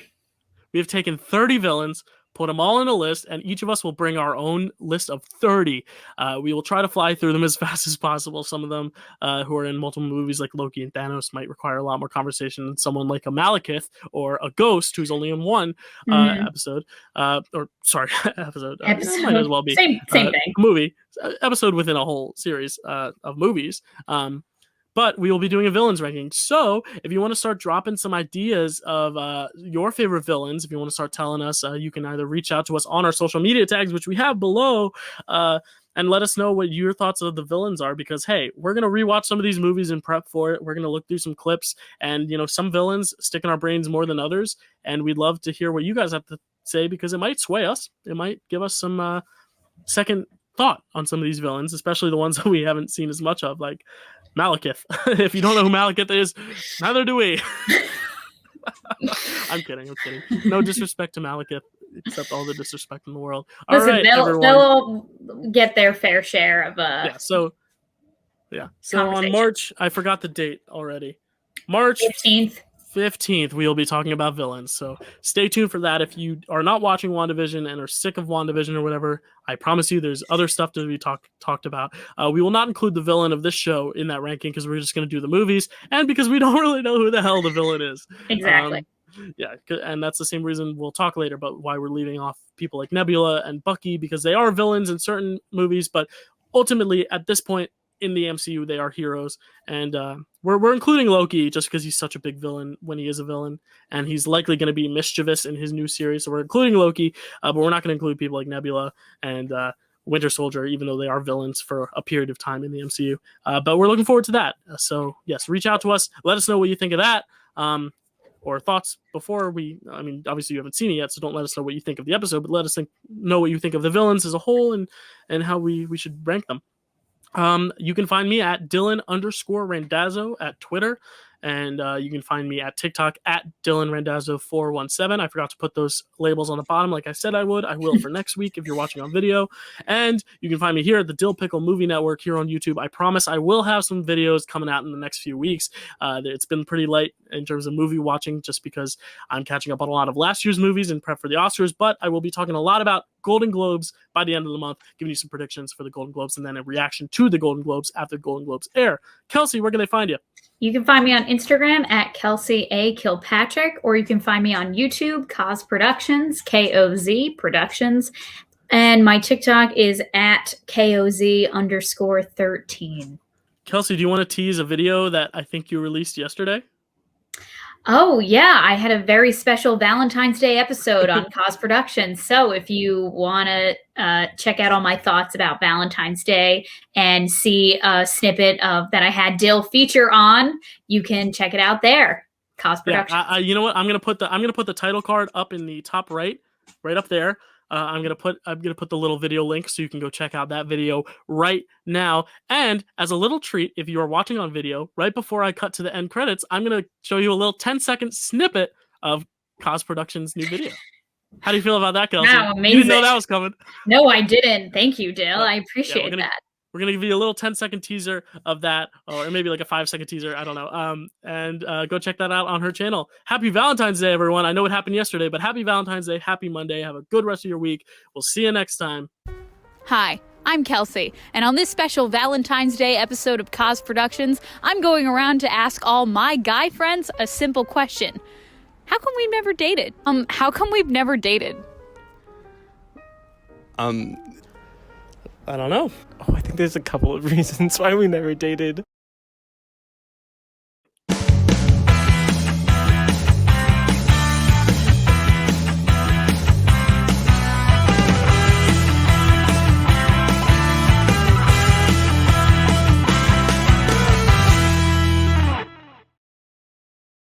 We have taken 30 villains, put them all in a list, and each of us will bring our own list of 30. We will try to fly through them as fast as possible. Some of them who are in multiple movies like Loki and Thanos might require a lot more conversation than someone like a Malekith or a Ghost who's only in one episode. Episode. Might as well be. Same thing. Movie. Episode within a whole series of movies. But we will be doing a villains ranking. So if you want to start dropping some ideas of your favorite villains, if you want to start telling us, you can either reach out to us on our social media tags, which we have below, and let us know what your thoughts of the villains are. Because, hey, we're going to rewatch some of these movies and prep for it. We're going to look through some clips. And, some villains stick in our brains more than others. And we'd love to hear what you guys have to say, because it might sway us. It might give us some second thought on some of these villains, especially the ones that we haven't seen as much of, like Malekith. If you don't know who Malekith is, neither do we. I'm kidding. No disrespect to Malekith, except all the disrespect in the world. Listen, all right, they'll get their fair share of So on March, I forgot the date already. March 15th, we will be talking about villains. So stay tuned for that. If you are not watching WandaVision and are sick of WandaVision or whatever, I promise you there's other stuff to be talked about. We will not include the villain of this show in that ranking because we're just going to do the movies, and because we don't really know who the hell the villain is. Exactly. And that's the same reason we'll talk later about why we're leaving off people like Nebula and Bucky, because they are villains in certain movies, but ultimately at this point in the MCU, they are heroes, and we're including Loki just because he's such a big villain when he is a villain, and he's likely going to be mischievous in his new series. So we're including Loki, but we're not going to include people like Nebula and Winter Soldier, even though they are villains for a period of time in the MCU. But we're looking forward to that. So yes, reach out to us. Let us know what you think of that, or thoughts before obviously you haven't seen it yet, so don't let us know what you think of the episode, but let us know what you think of the villains as a whole and how we should rank them. You can find me at Dylan_Randazzo at Twitter, And you can find me at TikTok at Dylan Randazzo 417. I forgot to put those labels on the bottom like I said I would. I will for next week if you're watching on video. And you can find me here at the Dill Pickle Movie Network here on YouTube. I promise I will have some videos coming out in the next few weeks. It's been pretty light in terms of movie watching just because I'm catching up on a lot of last year's movies and prep for the Oscars, but I will be talking a lot about Golden Globes by the end of the month, giving you some predictions for the Golden Globes and then a reaction to the Golden Globes after the Golden Globes air. Kelsey, where can they find you? You can find me on Instagram at Kelsey A. Kilpatrick, or you can find me on YouTube, Koz Productions, KOZ Productions. And my TikTok is at KOZ_13. Kelsey, do you want to tease a video that I think you released yesterday? Oh, yeah. I had a very special Valentine's Day episode on Koz Productions. So if you want to check out all my thoughts about Valentine's Day and see a snippet of that I had Dill feature on, you can check it out there. Koz Productions. Yeah, you know what? I'm gonna put the title card up in the top right up there. I'm gonna put the little video link so you can go check out that video right now. And as a little treat, if you are watching on video, right before I cut to the end credits, I'm gonna show you a little 10-second snippet of Koz Productions' new video. How do you feel about that, Kelsey? Wow, amazing. You didn't know that was coming. No, I didn't. Thank you, Dill. I appreciate that. We're going to give you a little 10-second teaser of that, or maybe like a 5-second teaser. I don't know. And go check that out on her channel. Happy Valentine's Day, everyone. I know it happened yesterday, but happy Valentine's Day. Happy Monday. Have a good rest of your week. We'll see you next time. Hi, I'm Kelsey, and on this special Valentine's Day episode of Koz Productions, I'm going around to ask all my guy friends a simple question. How come we've never dated? How come we've never dated? I don't know. Oh, I think there's a couple of reasons why we never dated.